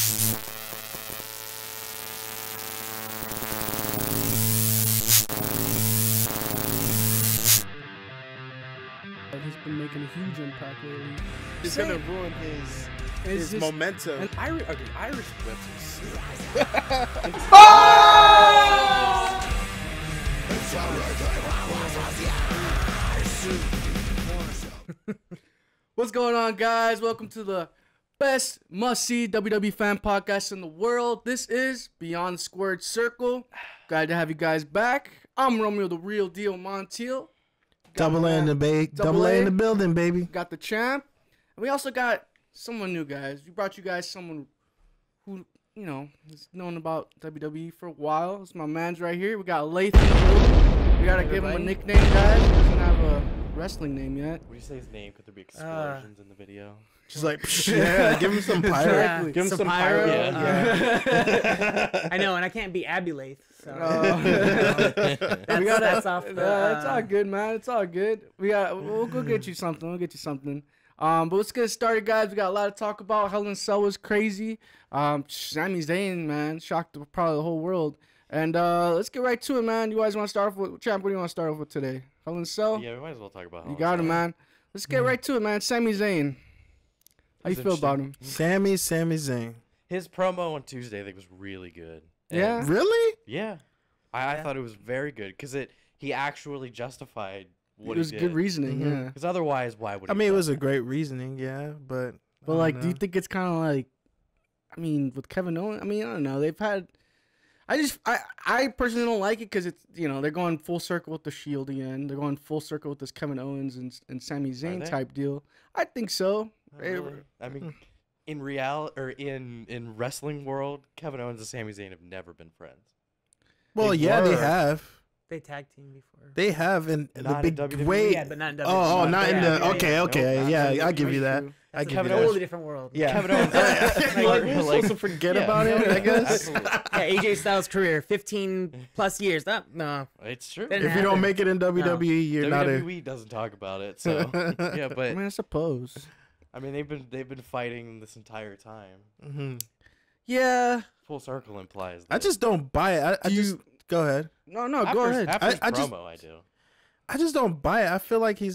He's been making a huge impact lately. It's gonna ruin his momentum. An Irish whips is sick. What's going on, guys? Welcome to the best must-see WWE fan podcast in the world. This is Beyond Squared Circle. Glad to have you guys back. I'm Romeo, the real deal Montiel. Double A in the building, baby. Got the champ. And we also got someone new, guys. We brought you guys someone who, you know, has known about WWE for a while. It's my man's right here. We got Lath in the building. We gotta give him a nickname, guys. He doesn't have a wrestling name yet. When you say his name, could there be explosions in the video? Just like, yeah, give him some pyro. Yeah. Give him some pyro. Yeah. I know, and I can't be Abulath. So that's off. It's all good, man. It's all good. We'll go get you something. We'll get you something. But let's get started, guys. We got a lot to talk about. Hell in a Cell was crazy. Sami Zayn, man, shocked probably the whole world. And let's get right to it, man. You guys want to start off with champ? What do you want to start off with today? Hell in a Cell. Yeah, we might as well talk about. You got it, man. Let's get right to it, man. Sami Zayn. How you feel about him? Sami Zayn. His promo on Tuesday, I think, was really good. Yeah. Really? Yeah. I thought it was very good because he actually justified what it was he did. Good reasoning, yeah. Because otherwise, why would he? I mean, it was a great reasoning, yeah, but like, do you think it's kind of like, I mean, with Kevin Owens? I mean, I don't know. They've had. I personally don't like it because it's, you know, they're going full circle with the Shield again. They're going full circle with this Kevin Owens and Sami Zayn type deal. I think so. Really. I mean, in in wrestling world, Kevin Owens and Sami Zayn have never been friends. Well, they have. They tag team before. They have in the big WWE. way. Yeah, but not in WWE. Oh, not in the. Okay, No, yeah. I'll give you that. That's give Kevin you Owens. that. Totally different world. Yeah. Kevin Owens. We're supposed to forget about him, I guess. Absolutely. Yeah, AJ Styles' career, 15 plus years. No. It's true. Didn't If you don't make it in WWE, you're not a. WWE doesn't talk about it, so yeah. I But mean, I suppose. I mean, they've been fighting this entire time. Mm-hmm. Yeah. Full circle implies. I just don't buy it. I just go ahead. No, go ahead. After his I just- promo, I do. I just don't buy it. I feel like it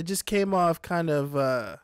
just came off kind of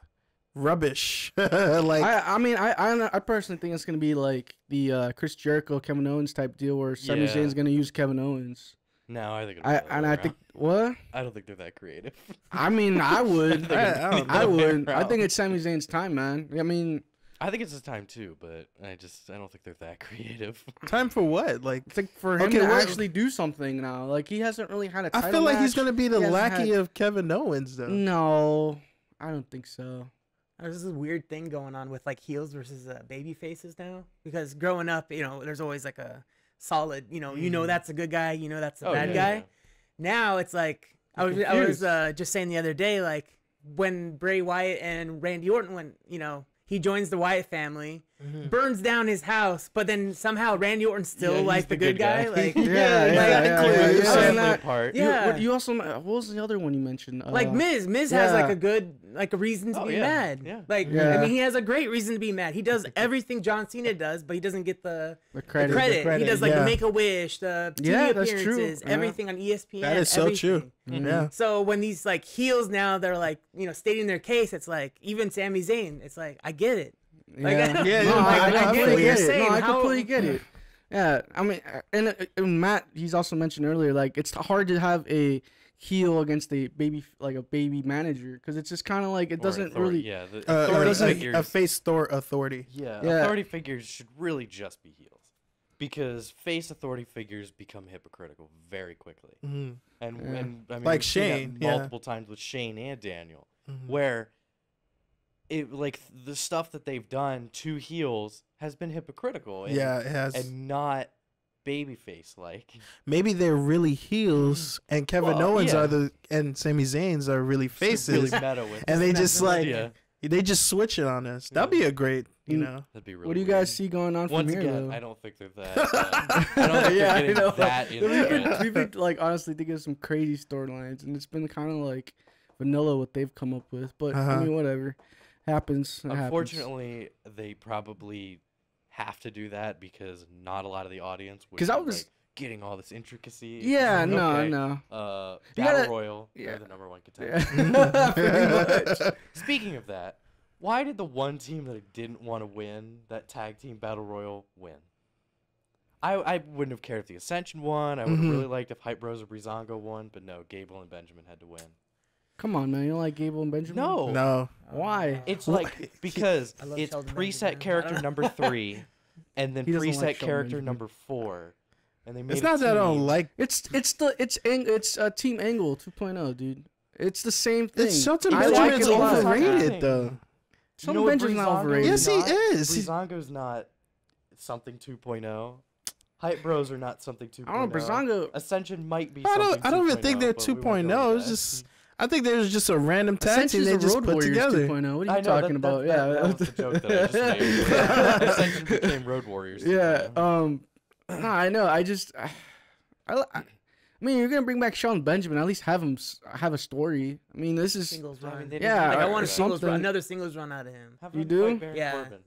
rubbish. Like I personally think it's gonna be like the Chris Jericho, Kevin Owens type deal where Sami Yeah. Zayn's gonna use Kevin Owens. No, I think. I think what? I don't think they're that creative. I mean, I would. I would. I think it's. it's Sami Zayn's time, man. I mean, I think it's his time too, but I don't think they're that creative. time for what? Like it's like for him Okay, to what- actually do something now. Like he hasn't really had a title I feel like he's match. gonna be the He hasn't lackey had- of Kevin Owens, though. No, I don't think so. There's this weird thing going on with like heels versus baby faces now. Because growing up, you know, there's always like a solid, you know that's a good guy, you know that's a bad guy. Yeah. Now it's like I was just saying the other day, like when Bray Wyatt and Randy Orton went, you know, he joins the Wyatt family, burns down his house, but then somehow Randy Orton's still he's like the good guy. Like Yeah. Part. Yeah. You also, what was the other one you mentioned? Like Miz has like a good, like a reason to be mad. Yeah. Like, I mean, he has a great reason to be mad. He does everything John Cena does, but he doesn't get the credit. He does like the Make-A-Wish, the TV that's true. appearances, everything on ESPN. That is so true. Yeah. So when these like heels now, they're like, you know, stating their case, it's like, even Sami Zayn, it's like, I get it. Like, I completely get it. No, I completely get it. Yeah, I mean, and Matt, he's also mentioned earlier, like it's hard to have a heel against a baby manager because it's just kind of like it doesn't really. Yeah, the authority figures. A face store authority. Yeah, Yeah. authority figures should really just be heels, because face authority figures become hypocritical very quickly. Mm-hmm. And I mean, Like we've seen that Shane, multiple times with Shane and Daniel, where it like the stuff that they've done to heels has been hypocritical. And, Yeah, it has. and not babyface like. Maybe they're really heels, and Kevin Owens yeah. and Sami Zayn's are really faces, Really meta with and they just like yeah. they just switch it on us. That'd be a great, you know. That'd be really What do you weird. guys see going on Once from here, again, though? I don't think they're that. I don't think they're getting that into it. We've been like honestly thinking of some crazy storylines, and it's been kind of like vanilla what they've come up with. But I mean, whatever. Happens. It happens. Unfortunately, they probably have to do that because not a lot of the audience would 'Cause be, I was- like, getting all this intricacy. Yeah, no, Okay. no. You Battle gotta- Royal, yeah. they're the #1 contender. Yeah. Pretty much. Speaking of that, why did the one team that didn't want to win that tag team battle royal win? I wouldn't have cared if the Ascension won. I would have really liked if Hype Bros or Breezango won, but no, Gable and Benjamin had to win. Come on, man. You don't like Gable and Benjamin? No. No. Why? It's like because I love it's Sheldon preset Benjamin. I character don't know. number 3 and then He doesn't preset like Sheldon character Benjamin. number 4. And they made It's a not that I don't team. like. It's Team Angle 2.0, dude. It's the same thing. It's Shelton I like Benjamin's it a lot. overrated though. Shelton what Benjamin's not Breezango overrated. Yes, he is. Breezango's not something 2.0. Hype Bros are not something 2.0. I don't know. Breezango. Ascension might be. I don't even 2.0, think they're but we won't go 2.0. with It's that. just I think there's just a random tag team Ascension's they a just Road put Warriors together. 2.0. What are I you know, talking about? that was the joke that I just made. Ascension became Road Warriors. Yeah. 2.0. No, I know. I mean, you're gonna bring back Sheldon Benjamin. At least have him have a story. I mean, this is. Singles I mean, run. they Yeah, didn't Like, I do want a that. singles run, something. another singles run out of him. Have You him do? fight Baron Yeah. Corbin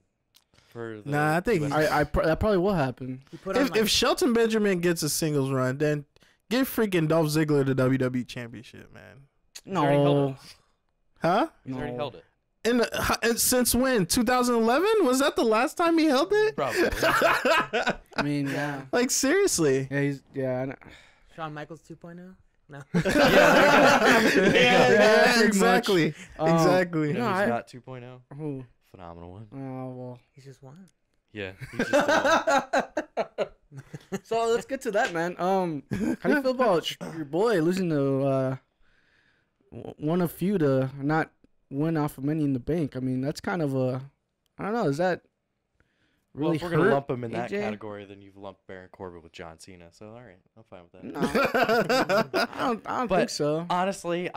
for the Nah, I think US. That probably will happen. He put on, If like, if Shelton Benjamin gets a singles run, then give freaking Dolph Ziggler the WWE Championship, man. already held No. it. Huh? He's already held it. And since when? 2011? Was that the last time he held it? Probably. I mean, yeah. Like seriously? Yeah. I know. Shawn Michaels 2.0? No. Yeah, pretty exactly. much. Exactly. You know No, who's I- not 2.0? Who? Phenomenal one. Oh well. He's just one. Yeah. He's just the So let's get to that, man. How do you feel about your boy losing to one of few to not win off of Money in the Bank? I mean, that's kind of a, I don't know. Is that well, really if we're gonna hurt lump him in that AJ? category, then you've lumped Baron Corbin with John Cena. So all right, I'm fine with that. No, I don't But- think so. Honestly,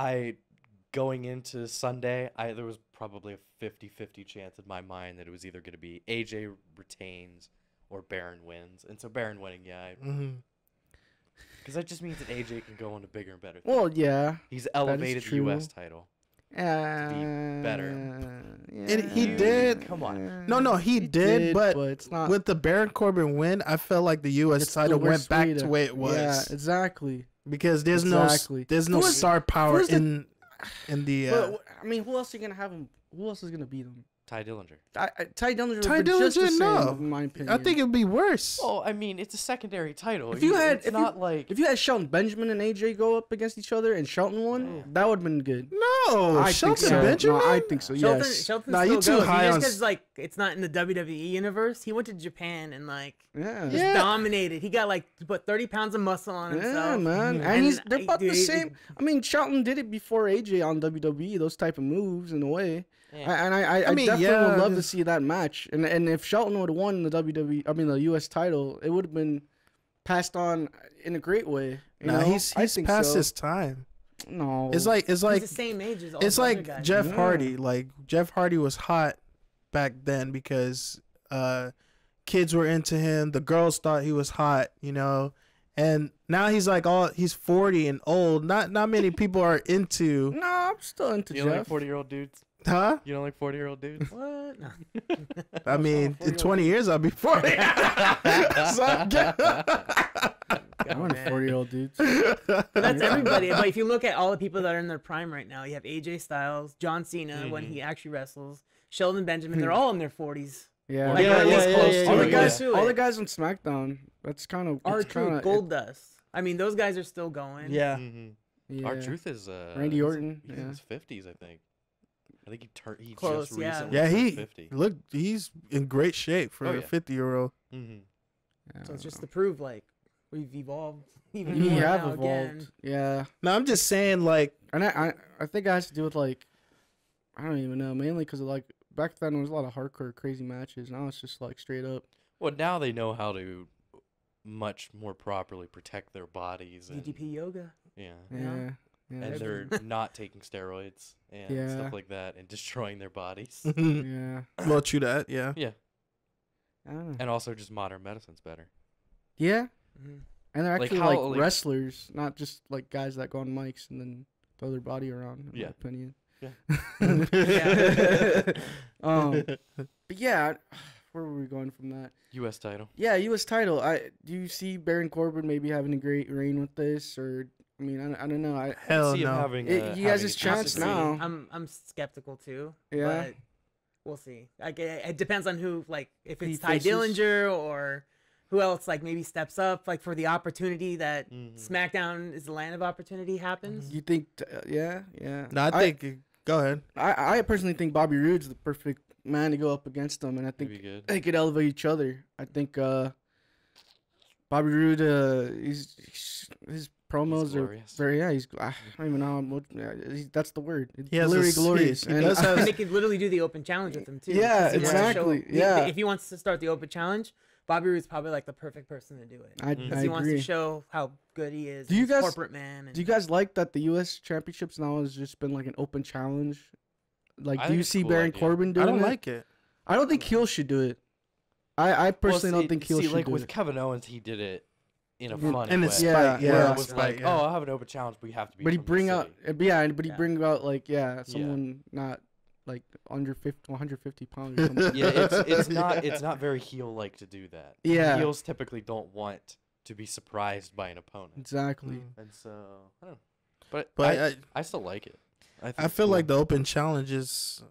going into Sunday, there was probably a 50-50 chance in my mind that it was either going to be AJ retains or Baron wins. And so Baron winning, yeah, Mhm. because that just means that AJ can go on to bigger and better things. Well, yeah. He's elevated the true. U.S. title. better. And he did. Come on. No, he did, but it's not. with the Baron Corbin win, I felt like the U.S. it's the title went worst back way to where it was. Yeah, exactly. Because there's Exactly. no Who is- star power who's the- in the. But I mean, who else are you gonna have him? Who else is gonna beat him? Ty Dillinger. Ty Dillinger. Ty would be just the Dillinger, same, no. in my opinion. I think it'd be worse. Well, I mean, it's a secondary title. If you had- it's if you- not like if you had Shelton Benjamin and AJ go up against each other and Shelton won, that would have been good. No, I Shelton think so. Benjamin. No, I think so. Shelton, Yes. Shelton Nah, still you too goes. high Just on because like it's not in the WWE universe, he went to Japan and like Yeah. just Yeah. dominated. He got like put 30 pounds of muscle on himself. Yeah, man. Mhm. And they're I- about the dude, same. I mean, Shelton did it before AJ on WWE, those type of moves in a way. Yeah. I mean, definitely yeah, would love to just- see that match. And if Shelton would have won the the US title, it would have been passed on in a great way. You Nah, know? he's I think past so. his time. No. It's like He's the same age as all it's the other like guys. Jeff Yeah. Hardy. Like Jeff Hardy was hot back then because kids were into him. The girls thought he was hot, you know. And now he's like he's 40 and old. Not many people are into. No, I'm still into You don't like Jeff. 40-year-old dudes? Huh? You don't like 40-year-old dudes? What? No. I mean, in 20 years I'll be 40. So, I want man. 40-year-old dudes. But that's everybody. But if you look at all the people that are in their prime right now, you have AJ Styles, John Cena when he actually wrestles, Sheldon Benjamin. They're all in their 40s. Yeah. Like, Yeah, at least yeah, close yeah, to all the it. guys, Yeah. all the guys on SmackDown. That's kind of R-Truth, Goldust. I mean, those guys are still going. yeah. Mm-hmm. Yeah. R-Truth is Randy Orton, He's yeah. in his 50s, I think. I think he Close, just yeah. recently Yeah, turned 50. look, he's in great shape for Oh, a yeah. 50-year-old. Mm-hmm. So it's just to prove like we've evolved even We more have now evolved. again. Yeah. No, I'm just saying, like, And I think it has to do with like, I don't even know, mainly because of like back then there was a lot of hardcore crazy matches. Now it's just like straight up. Well, now they know how to much more properly protect their bodies. And, DDP yoga. yeah. Yeah. Yeah. Yeah. And they're not taking steroids and Yeah. stuff like that and destroying their bodies. yeah. well, true that, yeah. Yeah. I don't know. And also just modern medicine's better. Yeah. Mhm. And they're Like actually how, like like- wrestlers, not just like guys that go on mics and then throw their body around. In Yeah. my opinion. Yeah. But yeah, where were we going from that? U.S. title. Yeah, U.S. title. Do you see Baron Corbin maybe having a great reign with this, or I mean, I don't know. Hell See him no. having, He having has his a chance decent now. reign. I'm skeptical too. Yeah. But we'll see. Like it depends on who. Like if He it's Ty faces. Dillinger or who else. Like maybe steps up. Like for the opportunity that Mhm. SmackDown is the land of opportunity happens. You think? Yeah. No, I think. Go ahead. I personally think Bobby Roode's the perfect man to go up against him, and I That'd think be good. they could elevate each other. I think Bobby Roode, his promos are glorious. very I don't even know how much. That's the word. It's He has a literally s- he- glorious. he And does have- And they could literally do the open challenge with him too. Yeah, because he wants to exactly, show- yeah. If he wants to start the open challenge, Bobby Roode's probably like the perfect person to do it. I Because I he wants agree. to show how good he is. Do you he's a guys- corporate man? And Do you guys like that the U.S. Championships now has just been like an open challenge? Like, I do think you it's a see cool Baron idea. Corbin doing I don't it? like it. I don't think heel should do it. I personally don't think heel see, should like do with it. Kevin Owens, he did it in a Mm, funny and way. it's Yeah, spite. yeah, Where yeah, it was spite, like, yeah. oh, I'll have an open challenge, but you have to be. But he from the bring out, city. but he bring out like someone not like under 150 pounds or something. Yeah, it's not very heel like to do that. Yeah. Heels typically don't want to be surprised by an opponent, Exactly. Mm. and so I don't know. But But I still like it. think I it's feel cool. like the open challenge is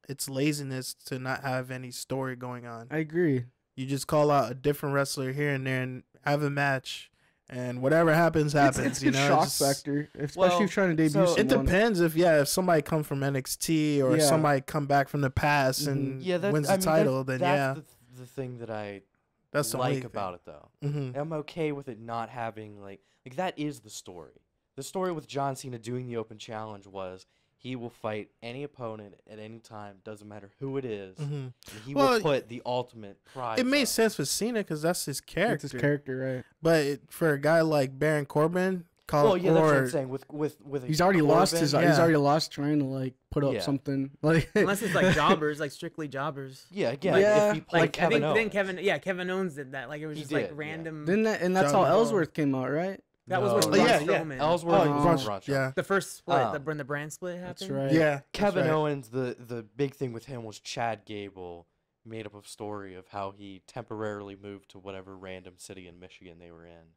it's laziness to not have any story going on. I agree. You just call out a different wrestler here and there and have a match, and whatever happens happens. It's you a know, shock Just- factor, especially Well, if trying to debut so- someone. It depends if somebody come from NXT or Yeah. somebody come back from the past Mhm. and yeah, that's, wins I the mean, title, then that's the thing that I that's the only like about it though. Hmm. I'm okay with it not having like that is the story. The story with John Cena doing the open challenge was he will fight any opponent at any time, doesn't matter who it is, Hmm. and he Well, will put the ultimate prize. It made up. sense for Cena because that's his character. That's his character, right? But for a guy like Baron Corbin, Well, yeah, that's what I'm or saying. With a He's already lost Corbin- his. yeah. He's already lost trying to like put up Yeah. something like. unless it's like jobbers, like strictly jobbers. Yeah, again, Yeah. if he played Like I Kevin think Owens, then Kevin Owens did that. Like it was He just like did, yeah. random. Then and that's how John- Ellsworth came out, right? That was with No. Braun Yeah, yeah. Strowman. Ellsworth Oh, was Braun- Braun Strowman. yeah, The first split, Um, when the brand split happened. That's right. yeah. Kevin that's right. Owens, the big thing with him was Chad Gable made up a story of how he temporarily moved to whatever random city in Michigan they were in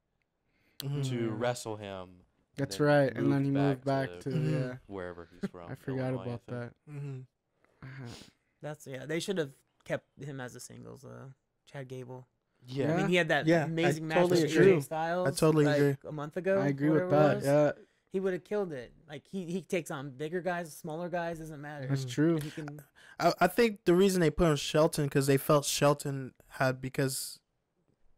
Mhm. to Mhm. wrestle him. That's then right. And then he moved back to Mhm. yeah. wherever he's from. I forgot Illinois, about think. that. Mhm. That's They should have kept him as a singles. Chad Gable. Yeah. I mean, he had that Yeah, I amazing match totally with agree. AJ Styles. I totally like, agree. A month ago. I agree with whatever it that. was. Yeah, He would have killed it. Like he takes on bigger guys, smaller guys, doesn't matter. that's true. He can. I think the reason they put him Shelton because they felt Shelton had because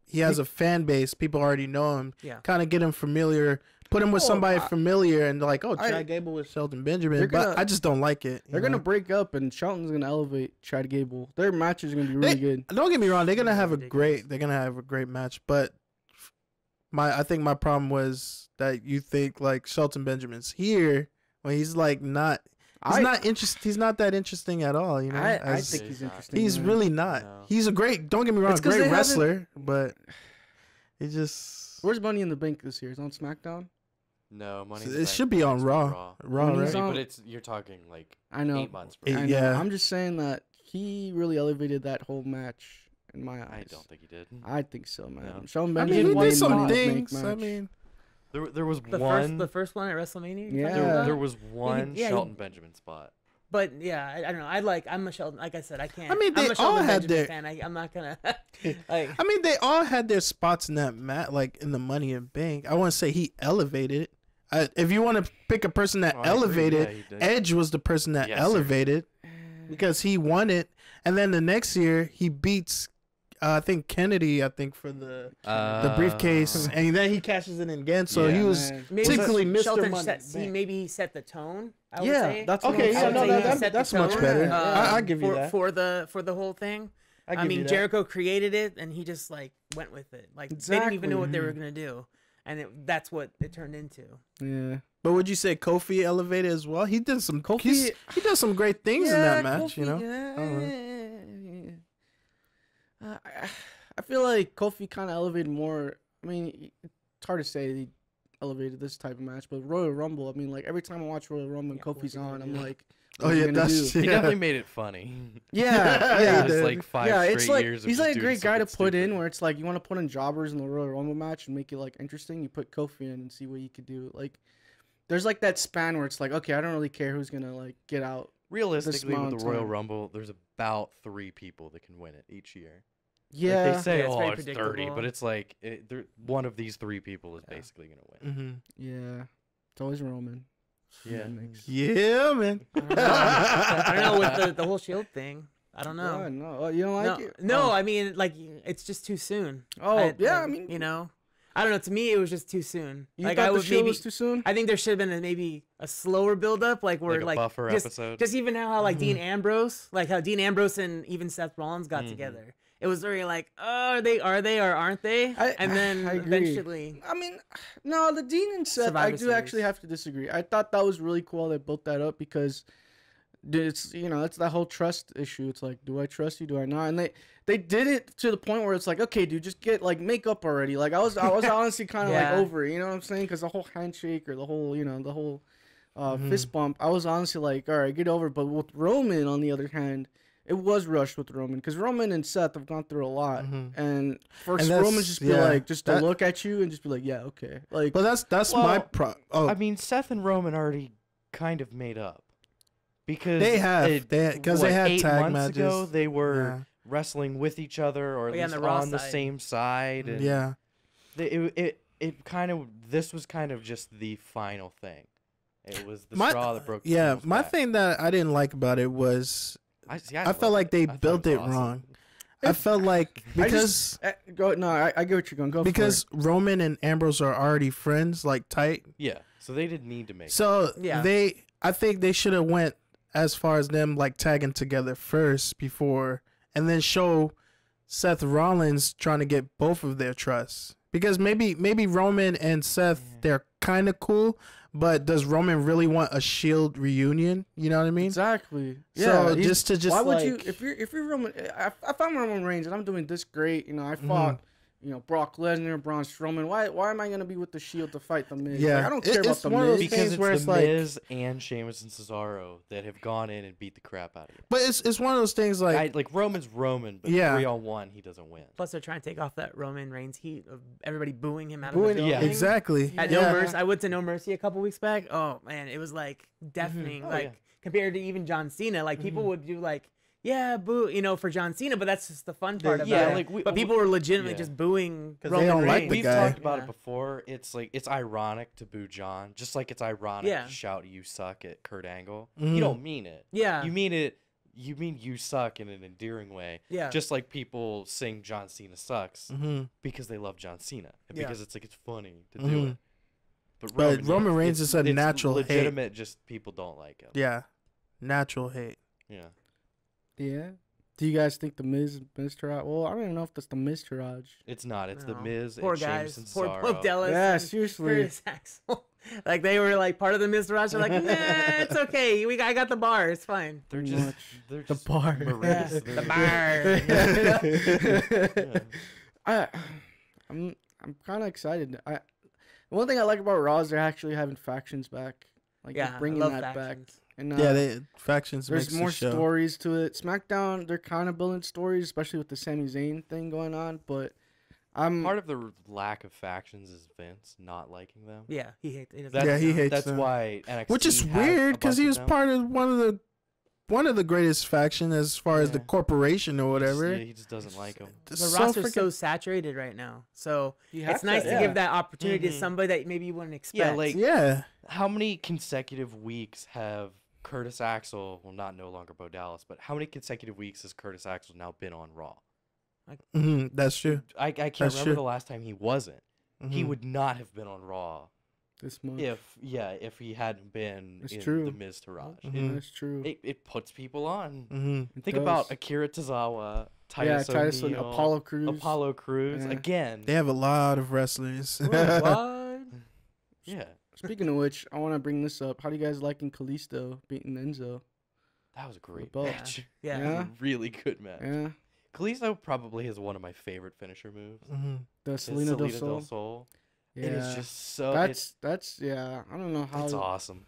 he has a fan base. People already know him. Yeah. Kind of get him familiar. Put him with Oh, somebody I- familiar and like, oh, I- Chad Gable with Shelton Benjamin. They're But gonna- I just don't like it. you They're gonna know? break up, and Shelton's gonna elevate Chad Gable. Their matches are gonna be really good. Don't get me wrong. They're gonna have a Ridiculous. great. They're gonna have a great match. But I think my problem was that you think like Shelton Benjamin's here when he's like not. He's not interesting. He's not that interesting at all. You know. I as- think He's he's not. interesting. He's man. really not. No. He's a great. Don't get me wrong. It's 'cause Great they haven't- wrestler, but he just. Where's Money in the Bank this year? It's on SmackDown. No, Money. It in the Bank should be on needs to Raw. Raw, When right? he's on- But you're talking like I know. 8 months. Eight- From I now. know. yeah. I'm just saying that he really elevated that whole match in my eyes. I don't think he did. I think so, man. No. Shelton I Benjamin mean, he won did the some Money in the Bank things. I match. mean, There was The one. first one at WrestleMania. Yeah. there Yeah. was one yeah, he- Shelton Benjamin spot. But yeah, I don't know. I'm a Sheldon. Like I said, I can't. I mean, I'm they a Sheldon all had Benjamin their- fan. I'm not gonna. like. I mean, they all had their spots in that match, like in the Money in Bank. I want to say he elevated. If you want to pick a person that Oh, I agree. elevated, Yeah, he did. Edge was the person that Yes, sir. elevated because he won it, and then the next year he beats, I think Kennedy, for the briefcase, and then he cashes it in again. So Yeah, he was man. Maybe typically Mr. Shelton Money set, in the Bank. maybe he set the tone. I would Yeah, say. that's what Okay, I'm yeah, saying. no, I would say he set the that's much tone, better. Yeah. I give you that. for the whole thing. I mean, Jericho created it, and he just like went with it. Like they didn't even know what they were gonna do, and that's what it turned into. Yeah. But would you say Kofi elevated as well? He did some. Kofi- He did some great things in that match. You know. I feel like Kofi kind of elevated more. I mean, it's hard to say. elevated this type of match. But Royal Rumble, I mean, like every time I watch Royal Rumble and Kofi's on, I'm like, Oh what's he yeah, gonna that's do? He definitely made it funny. Yeah, yeah. It's like 5 it's straight like years of he's just like a doing great guy to something put in stupid. where it's like you want to put in jobbers in the Royal Rumble match and make it like interesting. You put Kofi in and see what he could do. Like there's like that span where it's like, okay, I don't really care who's gonna like get out. Realistically, amount with of the Royal time. Rumble, there's about 3 people that can win it each year. Yeah, Like they say, Yeah, it's oh, very it's 30, predictable. but it's like one of these 3 people is basically gonna win. Mm-hmm. yeah. It's always Roman. Yeah. That makes- Yeah, man. I don't know with the whole Shield thing. I don't know. Yeah, no, oh, you don't like no, it? no, Oh. I mean, like, it's just too soon. Oh, yeah, I mean- you know, I don't know. To me, it was just too soon. You like, thought I the would Shield maybe, was too soon? I think there should have been maybe a slower build up, like where Like a buffer just, episode? Just even how like Dean Ambrose, like how Dean Ambrose and even Seth Rollins got together. It was very like, oh, are they or aren't they? And then I agree. eventually, I mean, no, the Dean and Seth, I Survivor do actually Series. have to disagree. I thought that was really cool they built that up because it's, you know, it's that whole trust issue. It's like, do I trust you? Do I not? And they did it to the point where it's like, okay, dude, just get like make up already. Like I was honestly kind of Yeah. like over it, you know what I'm saying? Because the whole handshake or the whole, you know, the whole fist bump, I was honestly like, all right, get over it. But with Roman, on the other hand, it was rushed with Roman because Roman and Seth have gone through a lot, and for And that's- Roman just be yeah, like, just to that- look at you and just be like, yeah, okay, like, But that's Well, my pro. Oh, I mean, Seth and Roman already kind of made up because They have. Because they had 8 tag months ago matches. they were Yeah. wrestling with each other or at Yeah, on least the Raw on the side. same side. And yeah. it kind of this was kind of just the final thing. It was the My- straw that broke. the Yeah, camel's my back. thing that I didn't like about it was I felt loved like they I thought built was it awesome. wrong. I felt like because go no, I get what you're going. Go because Roman and Ambrose are already friends, like tight. Yeah, so they didn't need to make. So Yeah. I think they should have went as far as them like tagging together first before, and then show Seth Rollins trying to get both of their trusts. Because maybe Roman and Seth they're kind of cool, but does Roman really want a Shield reunion? You know what I mean? exactly. So Yeah, just why would you like- if you're Roman? If I'm Roman Reigns and I'm doing this great, you know, I fought. You know, Brock Lesnar, Braun Strowman. Why am I gonna be with the Shield to fight the Miz? Yeah. Like, I don't care about It's the one of those Miz. because things it's where the it's like- Miz and Sheamus and Cesaro that have gone in and beat the crap out of you. But it's one of those things like Like Roman's Roman, but Yeah. 3-on-1 he doesn't win. plus they're trying to take off that Roman Reigns heat of everybody booing him out Booing- of the building. Yeah. exactly. At yeah. No Mercy, I went to No Mercy a couple weeks back. Oh man, it was like deafening. Oh, like yeah. compared to even John Cena, like people would do like, yeah, boo, you know, for John Cena, but that's just the fun part yeah, about like it. But people were legitimately yeah. just booing 'Cause Roman they don't like Reigns. the We've guy. talked about Yeah. it before. It's like it's ironic to boo John, just like it's ironic Yeah. to shout "You suck" at Kurt Angle. Mhm. You don't mean it. Yeah. You mean it. You mean you suck in an endearing way. Yeah. Just like people sing John Cena sucks Mm-hmm. because they love John Cena and Yeah. because it's like it's funny to Mhm. do it. But Roman Reigns is a it's natural hate. legitimate. Just people don't like him. Yeah, natural hate. Yeah. Yeah. Do you guys think the Miz Taraj? Well, I don't even know if that's the Miz Taraj. It's not. It's the No. Miz Poor and guys, Sheamus and poor Cesaro. Dallas. Yeah, and seriously. Curtis Axel. Like they were like part of the Miz Taraj. They're like, nah, it's okay. I got the bar. It's fine. They're Pretty just much. they're The just bar. morose. Yeah, They're- the bar. I'm kind of excited. One thing I like about Raw is they're actually having factions back. Like they're Yeah, I bringing love that back. factions. And Yeah, factions. there's makes more the show. stories to it. SmackDown, they're kind of building stories, especially with the Sami Zayn thing going on. But I'm Part of the lack of factions is Vince not liking them. Yeah, he hates. He doesn't That's, Yeah, he hates That's them. why NXT Which is has weird a because bunch he of was them. part of one of the greatest faction as far as the Yeah. corporation or whatever. He just doesn't like them. It's The so roster's so freaking- saturated right now, so You have it's nice to yeah. give that opportunity to Mhm. somebody that maybe you wouldn't expect. Yeah, like yeah. how many consecutive weeks have Curtis Axel, well, not no longer Bo Dallas, but how many consecutive weeks has Curtis Axel now been on Raw? That's true. I can't That's remember true. the last time he wasn't. He Mhm. would not have been on Raw this month. if he hadn't been It's in true. the Miz Taraj. Mhm. That's true. It puts people on. Mhm. It Think does. about Akira Tozawa, yeah, Titus Titus and O'Neil, Apollo Crews. Apollo Crews Yeah. again. They have a lot of wrestlers. What? Yeah, Speaking of which, I want to bring this up. How do you guys liking Kalisto beating Enzo? that was a great belt. match. Yeah. That was Yeah. a really good match. Yeah, Kalisto probably has one of my favorite finisher moves. Mhm. the His Selena del Salida Sol. Sol. Yeah. It is just so. That's yeah. I don't know how. It's awesome.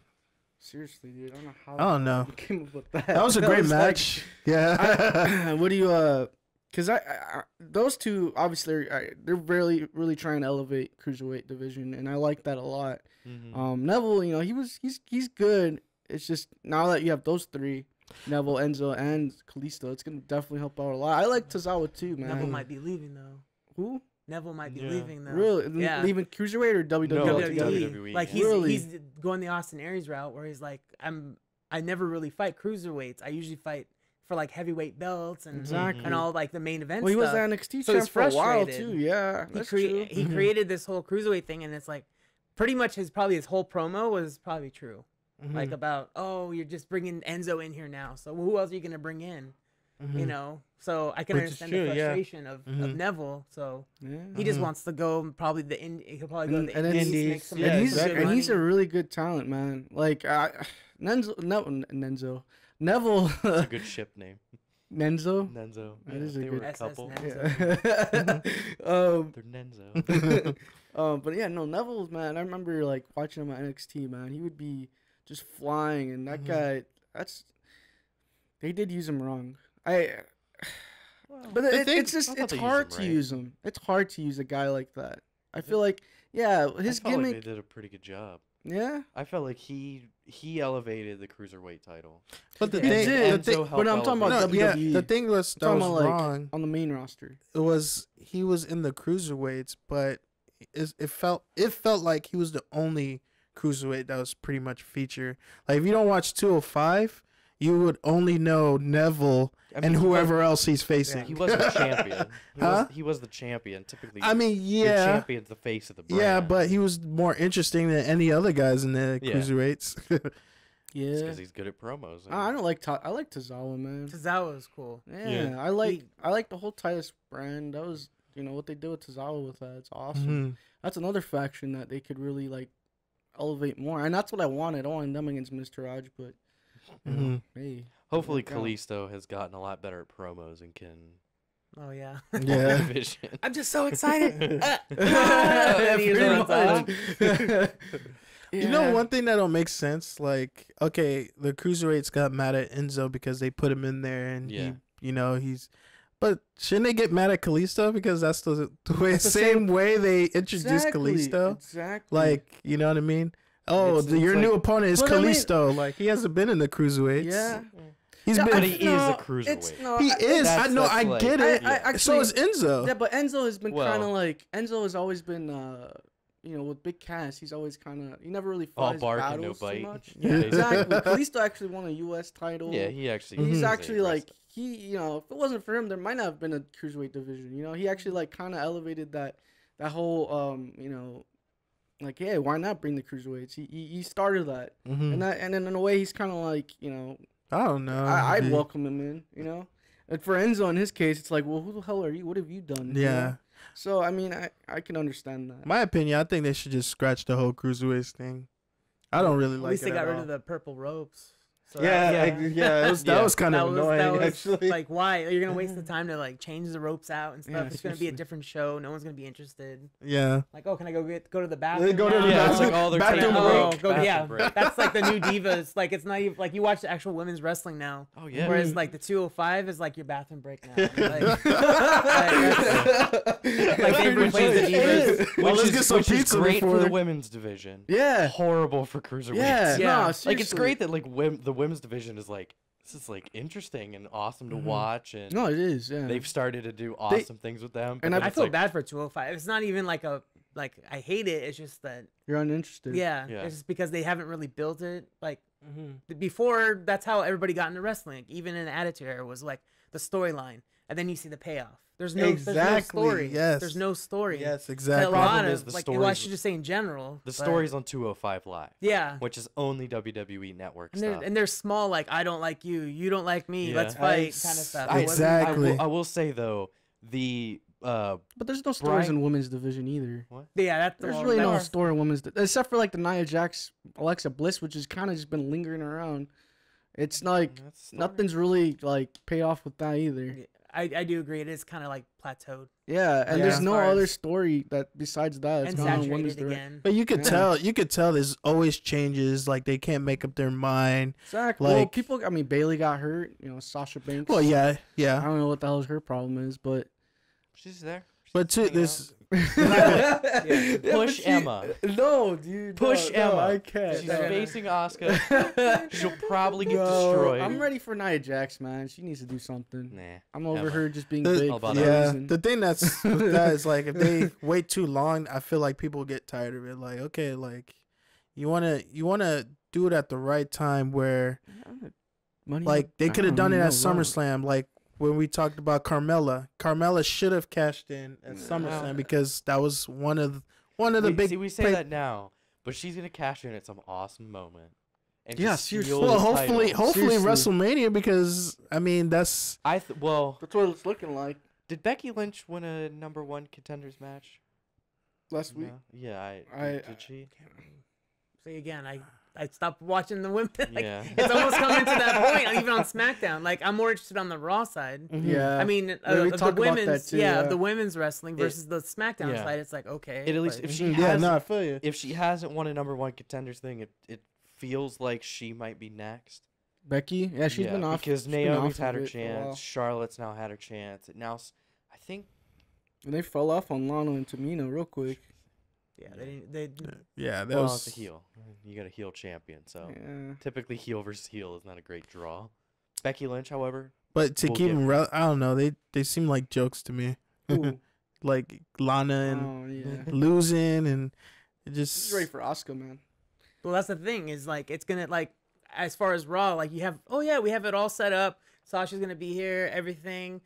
Seriously, dude. I don't know how. I don't know. you came up with that. That was a great like- match. Yeah. what do you Because I those two obviously they're really trying to elevate cruiserweight division, and I like that a lot. Mm-hmm. Neville, you know, he's good. It's just now that you have those three, Neville, Enzo, and Kalisto, it's gonna definitely help out a lot. I like Tozawa too, man. Neville might be leaving though. Who? Neville might be Yeah. leaving though. Really? Yeah. Leaving cruiserweight or WWE? No, altogether? WWE. Like Really? he's going the Austin Aries route where he's like, I never really fight cruiserweights. I usually fight for like heavyweight belts and Exactly. and all like the main events. Well, he was stuff. the NXT So champ he's for a while frustrated. too. Yeah, that's true. He created this whole cruiserweight thing, and it's like pretty much his whole promo was probably true. Like about, oh, you're just bringing Enzo in here now. So who else are you gonna bring in? You know, so I can Which is understand true, the yeah. frustration of Neville. So Yeah. he just wants to go probably he'll probably go to the And then Indies, Indies, make some, yeah, and he's exactly. and he's a money. really good talent, man. Like Neville, It's a good ship name. Nenzo. Nenzo. That is a they were good- a SS couple. Nenzo. Yeah. They're Nenzo. But yeah, no, Neville's, man. I remember like watching him at NXT, man. He would be just flying, and that guy. They did use him wrong. But it's just I thought it's they used hard him to right. use him. It's hard to use a guy like that. I feel like his I felt gimmick. like they did a pretty good job. Yeah. I felt like he elevated the cruiserweight title. But the He thing, did, the thing, Enzo but I'm talking about no, elevate- yeah, WWE. the thing was that Talking was about, like, wrong. on the main roster. It was he was in the cruiserweights, but it felt like he was the only cruiserweight that was pretty much featured. Like if you don't watch 205, you would only know Neville I mean, and he whoever else he's facing. He was the champion. Huh? He was the champion. Typically, I mean, your yeah, champion's the face of the brand. yeah, but he was more interesting than any other guys in the Yeah. cruiserweights. Yeah. because he's good at promos. I don't like I like Tozawa, man. Tozawa was cool. Yeah, Yeah. I like the whole Titus brand. That was what they did with Tozawa with that. It's awesome. Mhm. That's another faction that they could really like elevate more, and that's what I wanted. I wanted them against Mr. Raj, but Mhm. hey, Hopefully, work out. Kalisto has gotten a lot better at promos and can. Oh yeah. Yeah. Vision. I'm just so excited. Yeah, And he was pretty on top. much. You know, Yeah. one thing that don't make sense, like, okay, the cruiserweights got mad at Enzo because they put him in there, and Yeah. but shouldn't they get mad at Kalisto because that's the way, That's the same way they introduced Exactly, Kalisto? Exactly. Like, you know what I mean? Oh, It's your like- new opponent is But I mean- Kalisto. Like, he hasn't been in the cruiserweights. yeah. He's Yeah, been. But he is a no, cruiserweight. it's- no, He I- is. I know. that's I like- get it. I So actually- is Enzo. Yeah, but Enzo has been Well- kind of like Enzo has always been, with big cast. He's always kind of he never really All fought his bark and battles no too bite. much. Yeah. Exactly. Kalisto actually won a U.S. title. Yeah, he actually. Mhm. He's is a actually like wrestler. if it wasn't for him, there might not have been a cruiserweight division. He actually like kind of elevated that whole like, hey, why not bring the cruiserweights? He started that, Mhm. and then in a way he's kind of like I don't know. I'd dude. welcome him in. And for Enzo in his case, it's like, well, who the hell are you? What have you done? Yeah. So I mean, I can understand that. My opinion, I think they should just scratch the whole cruiserweights thing. I don't really At like least it they got at rid all. of the purple ropes. So Yeah, that yeah, was, that was kind that of was, annoying, that was actually. like, why you're gonna waste the time to like change the ropes out and stuff? Yeah, It's gonna be a seriously. different show. No one's gonna be interested. Yeah. Like, oh, can I go to the bathroom? Go to now? the Yeah, it's bathroom. like all their Bathroom taking break. break. Go, bathroom yeah, break. that's like the new divas. Like, it's not even like you watch the actual women's wrestling now. Oh yeah. Whereas like the 205 is like your bathroom break now. Like, like they replaced the divas. Well, let's get some which is pizza great before. for the women's division. Yeah. Horrible for cruiserweights. Yeah. Yeah. No, Like it's seriously. great that like the women's division is like this is like interesting and awesome to watch, and No, it is. Yeah. they've started to do awesome things with them. and but I then I it's feel like, bad for 205. It's not even like I hate it. It's just that You're uninterested. yeah, Yeah. it's just because they haven't really built it. Like Mm-hmm. before, that's how everybody got into wrestling. Like, even in the Attitude Era, was like the storyline, and then you see the payoff. There's no Exactly, story. yes. There's no story. Yes, A exactly. lot Problem of is the like, well, I stories- should just say in general. the but- stories on 205 Live, Yeah. which is only WWE Network And they're, stuff. and they're small, like, I don't like you, you don't like me, Yeah. let's fight, kind of stuff. It wasn't- Exactly. I will say though, the But there's no stories Brian- in women's division either. Yeah, that's There's well, really no that's- story in women's, except for like the Nia Jax, Alexa Bliss, which has kind of just been lingering around. It's like That's the story. nothing's really like paid off with that either. Yeah, I do agree. It is kind of like plateaued Yeah, and Yeah. there's As no far other as- story that besides that. and It's gone in women's saturated direction. again. But you could Yeah. tell there's always changes. Like they can't make up their mind. Exactly. Well, Like- people. I mean, Bailey got hurt. You know, Sasha Banks. Well, yeah, I yeah. don't know what the hell her problem is, but She's there. But She's too, hanging this Yeah, but Push she- Emma. No, dude. Push no, Emma. I can't. She's Yeah. facing Asuka. She'll probably get destroyed. I'm ready for Nia Jax, man. She needs to do something. Nah. I'm over Emma. her just being The- big. All for about no yeah, reason. the thing that's with that is like if they wait too long, I feel like people get tired of it. Like, okay, like you wanna do it at the right time where Money like they I could have don't done it know, at SummerSlam. Like when we talked about Carmella, Carmella should have cashed in at SummerSlam because that was one of the big. we say pay- that now, but she's gonna cash in at some awesome moment. And Yeah, just steal seriously. the Well, hopefully title. Seriously. WrestleMania because I mean that's Well, That's what it's looking like did Becky Lynch win a #1 contenders match? last week. No? Yeah, I- did she? See again, I stopped watching the women. Like, Yeah. it's almost coming to that point. Even on SmackDown, like I'm more interested on the Raw side. Yeah. I mean, we of the talked about that women's, too, yeah, yeah. of the women's wrestling It- versus the SmackDown yeah. side. It's like okay, It at least but- if she yeah, has no, I feel you. if she hasn't won a #1 contenders thing, it feels like she might be next. Becky. Yeah, she's been off because she's been Naomi's off had of her it for a while. chance. Charlotte's now had her chance. I think And they fell off on Lana and Tamina real quick. yeah, they Yeah, that well, was it's a heel. You got a heel champion, so Yeah. typically heel versus heel is not a great draw. Becky Lynch, however, But to We'll keep give them, her. I don't know. They seem like jokes to me. Ooh. Like Lana and Oh yeah. losing and it She's just ready for Asuka, man. Well, that's the thing is like it's gonna like as far as Raw, like you have we have it all set up. Sasha's gonna be here, everything.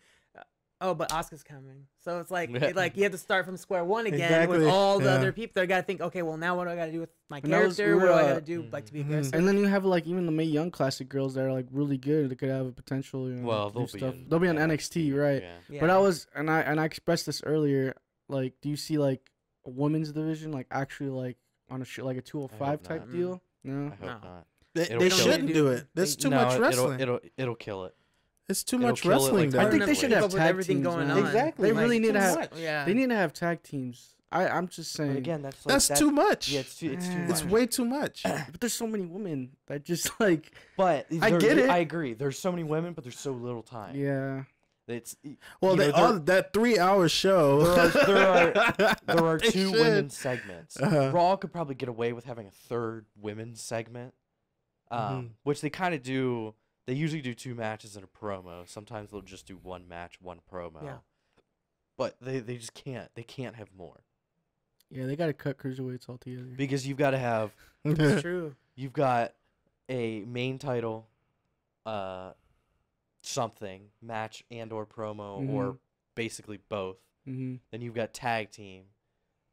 But Asuka's coming, so it's like you have to start from square one again Exactly, with all the yeah. other people. They gotta think, okay, well now what do I gotta do with my And that was- character? we What do were, I gotta do like to be mhm. aggressive? And then you have like even the Mae Young Classic girls that are like really good. They could have a potential. You know, well, to they'll do be stuff. in They'll be on NXT, right? Yeah. Yeah. But I was and I expressed this earlier. Like, do you see like a women's division like actually like on a like a 205 type not. deal? No. I hope No. not. they, It'll they kill shouldn't it. do it. There's too No, much wrestling. It'll kill it. It's too it'll much kill it, wrestling. like, though. I think they Keep should up have with tag everything teams, going man. on. Exactly. They Like, really need too to have. much. Yeah. They need to have tag teams. I'm just saying. But again, that's like, That's too much. Yeah, it's too Eh. much. It's way too much. But there's so many women that just like. But I get it. I agree. There's so many women, but there's so little time. Yeah. It's Well, you know, that 3-hour show. there are They two should. women's segments. Uh-huh. Raw could probably get away with having a third women's segment, Mhm. which they kind of do. They usually do 2 matches and a promo. Sometimes they'll just do 1 match, 1 promo. Yeah. But they just can't. They can't have more Yeah, they got to cut cruiserweights altogether. because you've got to have. It's true. You've got a main title, something match and or promo Mhm. or basically both. Mm-hmm. Then you've got tag team.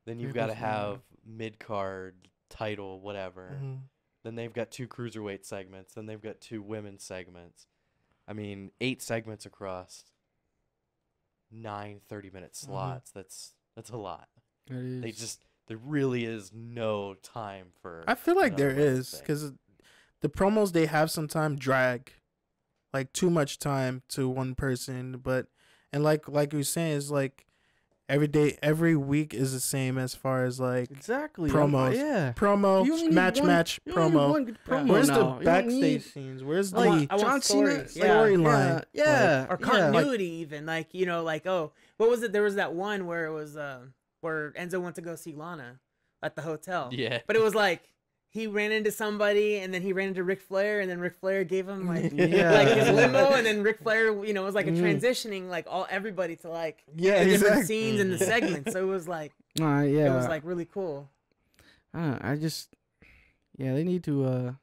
Then you've got to have mid card title, whatever. Mhm. Then they've got 2 cruiserweight segments. Then they've got 2 women's segments. I mean, 8 segments across 9 30-minute slots. That's a lot. That is. They just there really is no time for. I feel like another there women's is thing. because the promos they have sometimes drag, like too much time to one person. But and like you were saying, is like every week is the same as far as like Exactly. promos. Yeah. promo, You only need match, one- match, you only need promo. one good promo Where's now. the You don't backstage need, scenes? Where's like, the I John want Cena stories. Yeah. storyline? Yeah. Or yeah. continuity even like like what was it? There was that one where it was where Enzo went to go see Lana at the hotel. Yeah. But it was like he ran into somebody and then he ran into Ric Flair and then Ric Flair gave him like Yeah. like his limo and then Ric Flair was like a Mm. transitioning like everybody to like Yeah, the different exactly. scenes in the segment. So it was like Yeah. it was like really cool. I just. Yeah, they need to.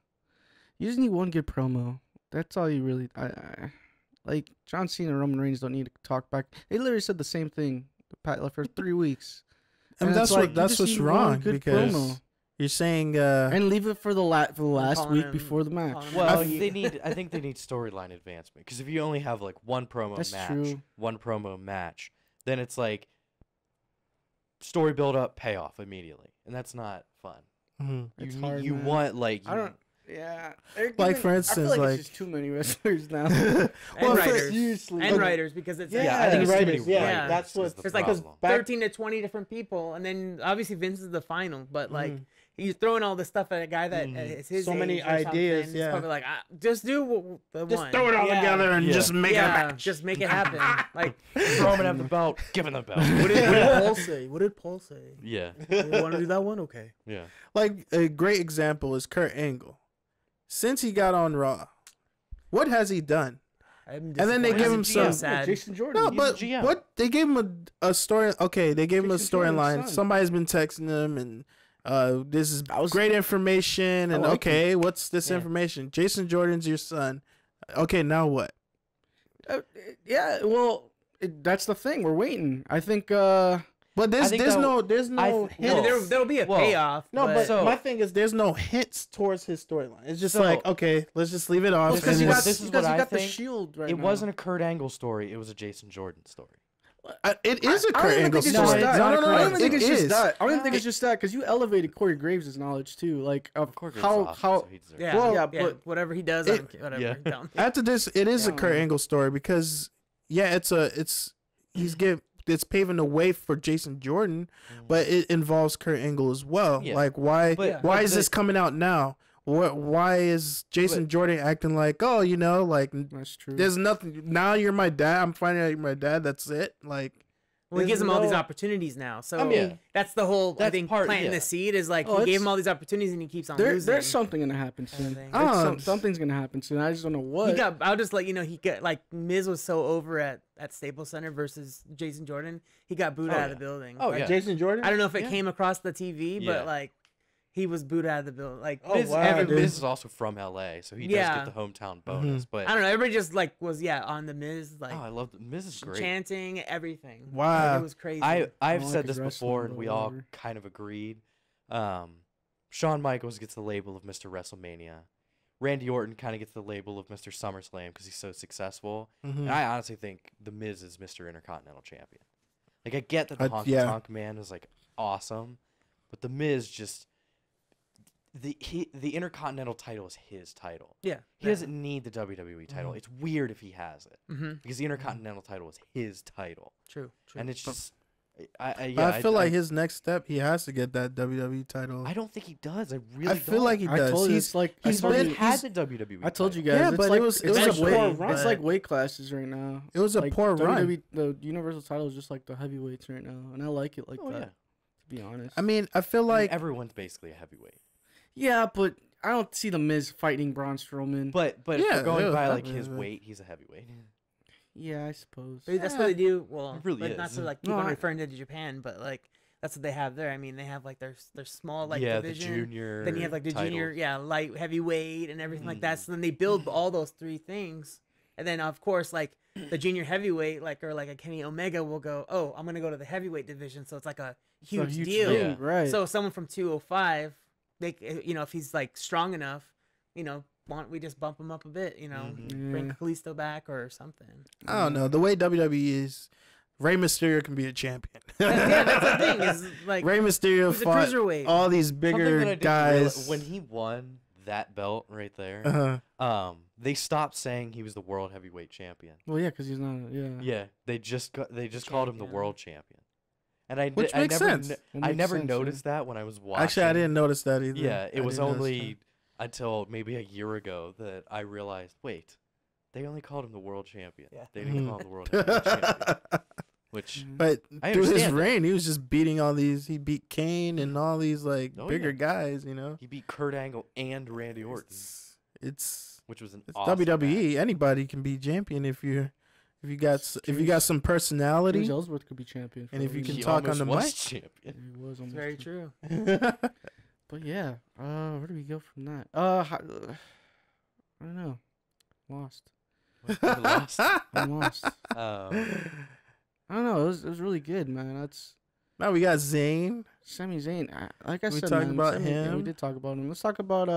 You just need one good promo. That's all you really. Like John Cena and Roman Reigns don't need to talk back. They literally said the same thing for 3 weeks. And it's that's like, what you that's just what's need one wrong good because promo. you're saying And leave it for the last calling week him- before the match. calling him Well, Mikey. I think they need storyline advancement because if you only have like one promo That's match, true. then it's like story build up, payoff immediately, and that's not fun. mhm. It's You hard, you man. want like I don't. Yeah. Like, for I instance, feel like like- it's just too many wrestlers now. And Well, writers. seriously. And Okay. writers, because it's Yeah, I think it's too many writers. Yeah, writers that's is what. the there's like problem. 13 to 20 different people, and then obviously Vince is the final, but like Mhm. he's throwing all this stuff at a guy that is his So many age or something. ideas, It's yeah. probably like, just do the Just one. throw it all Yeah. together and Yeah. just make it a Yeah, match. just make it happen. Like, Throw him and have the belt. Give him the belt. what did Paul say? What did Paul say? Yeah. You want to do that one? Okay. Yeah. Like a great example is Kurt Angle. Since he got on Raw, what has he done? And then they give him some- sad. Jason Jordan. No, He's but a GM. what they gave him a story. Okay, they gave him a Jason Jordan's storyline. son. Somebody's been texting him, and this is That was- great information. And like okay, what's this Yeah. information? Jason Jordan's your son. Okay, now what? Yeah, well, that's the thing. We're waiting. I think. But I think there's that- no I- hints. well, There'll be a well, payoff. No, but So- my thing is there's no hints towards his storyline. It's just So- like, okay, let's just leave it off. Because and you got, this is because what you I got the think. Shield right It now. wasn't a Kurt Angle story. It was a Jason Jordan story. it is a I don't Kurt even Angle think it's story. just that. No, I don't even think it it's just is. that. I don't even think it's just that because you elevated Corey Graves' knowledge too. Like of Corey Graves how is awesome, how so he deserves Yeah, it. Well, yeah, yeah, but- whatever he does, it- I don't care. Whatever. yeah. Tell me. After this, it is a Yeah. Kurt Angle story because it's paving the way for Jason Jordan, but it involves Kurt Angle as well. Yeah. Like why But- why but is this coming out now? Why is Jason Jordan acting like, oh, like that's true. there's nothing now? You're my dad. I'm finding out you're my dad. That's it. Like Well, he there's gives him all these no- opportunities now. So I mean, that's the whole, I that's think, part- planting yeah. the seed is like Oh, he gave it's- him all these opportunities and he keeps on there's losing. something gonna happen soon. Everything. Something's gonna happen soon. I just don't know what. I'll just let you know, he got, like, Miz was so over at Staples Center versus Jason Jordan. He got booed Oh, out of yeah. the building. Oh, Like, yeah. Jason Jordan. I don't know if it Yeah. came across the TV, Yeah. but, like, he was booed out of the building. Like, Oh, Miz, wow, dude. Miz is also from LA, so he Yeah. does get the hometown bonus. But I don't know. Everybody just, like, was, on the Miz, like, I love Miz is great. chanting, everything. Wow. Like, it was crazy. I've like said his this wrestling, before, and but we all whatever. kind of agreed. Shawn Michaels gets the label of Mr. WrestleMania. Randy Orton kind of gets the label of Mr. SummerSlam because he's so successful. Mhm. And I honestly think The Miz is Mr. Intercontinental Champion. Like, I get that the Honky yeah. Tonk Man is, like, awesome, but The Miz just... The Intercontinental title is his title. Yeah. He doesn't need the WWE title. Mhm. It's weird if he has it Mm-hmm. because the Intercontinental title is his title, True. and it's just. I But I feel like his next step, he has to get that WWE title. I don't think he does. I really. I feel like he I does. told you He's it's like he's I told been- you- had the WWE. I told you title. guys. Yeah, it's but like, it was it's a like poor weight. run. It's like weight classes right now. It was a Like, poor run. The Universal title is just like the heavyweights right now, and I like it like Oh, that. yeah. To be honest. I mean, I feel I mean, like everyone's basically a heavyweight. yeah, but I don't see the Miz fighting Braun Strowman. But if Yeah, we're going yeah, by like definitely, his but- weight, he's a heavyweight. yeah, I suppose. Maybe that's what they do. Well, It really like, not is. to like keep No, on I- referring to Japan, but like that's what they have there. I mean, they have like their small like yeah, division. the junior. Then you have like the junior, titles. light heavyweight and everything like that. Mhm. So then they build all those three things, and then of course like the junior heavyweight, like or like a Kenny Omega will go, oh, I'm gonna go to the heavyweight division. So it's like a It's a huge deal. thing, Yeah. right? So someone from 205, they if he's like strong enough, why don't we just bump him up a bit? Mhm. Bring Yeah. Kalisto back or something. I don't know the way WWE is. Rey Mysterio can be a champion. Yeah, that's the thing. Is like Rey Mysterio he's a fought cruiserweight. all these Something bigger that I didn't guys. when he won that belt right there, Uh-huh. they stopped saying he was the world heavyweight champion. well, yeah, because he's not. Yeah. Yeah, they just called him the Champion. world champion. And I Which I makes never sense. kn- It I makes never sense, yeah. noticed that when I was watching. Actually, I didn't notice that either. Yeah, it I was didn't notice only until maybe a year ago that I realized, wait, they only called him the world champion. Yeah. They didn't Mhm. call him the world heavyweight champion. that. Which But I through his understand that. reign, he was just beating all these. He beat Kane and all these like Oh, bigger yeah. guys. You know, he beat Kurt Angle and Randy Orton, it's which was an it's awesome WWE. match. Anybody can be champion if you got some personality. James Ellsworth could be champion. for And if all you we can He know. talk on almost the was mic. champion. He was It's almost very champion. true. But yeah, where do we go from that? I don't know. Lost. We lost. I'm lost. I don't know. It was really good, man. That's Now we got Zayn. Sami Zayn. Like I We said, talked man, about Sami- yeah, we him. did talk about him. Let's talk about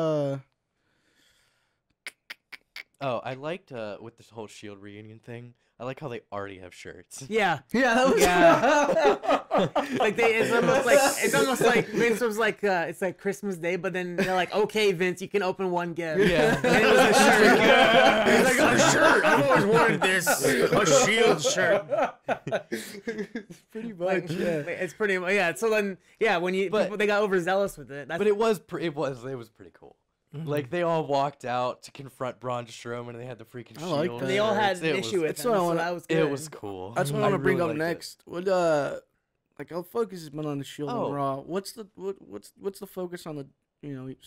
Oh, I liked with this whole Shield reunion thing. I like how they already have shirts. Yeah. Yeah, that was Like it's almost like Vince was like it's like Christmas Day, but then they're like, okay, Vince, you can open one gift. Yeah. And it was a shirt. He's like, a shirt. I've always wanted this, a Shield shirt. pretty much. Like, it's pretty much So then when they got overzealous with it. But it was pretty cool. Like they all walked out to confront Braun Strowman, and they had the freaking I like shield. that. They all had shirts. an issue with it. that's what I So wanna- that was good. It was cool. That's what I want to bring up liked it. next. What like our focus has been on the Shield Oh. and Raw. What's the focus on the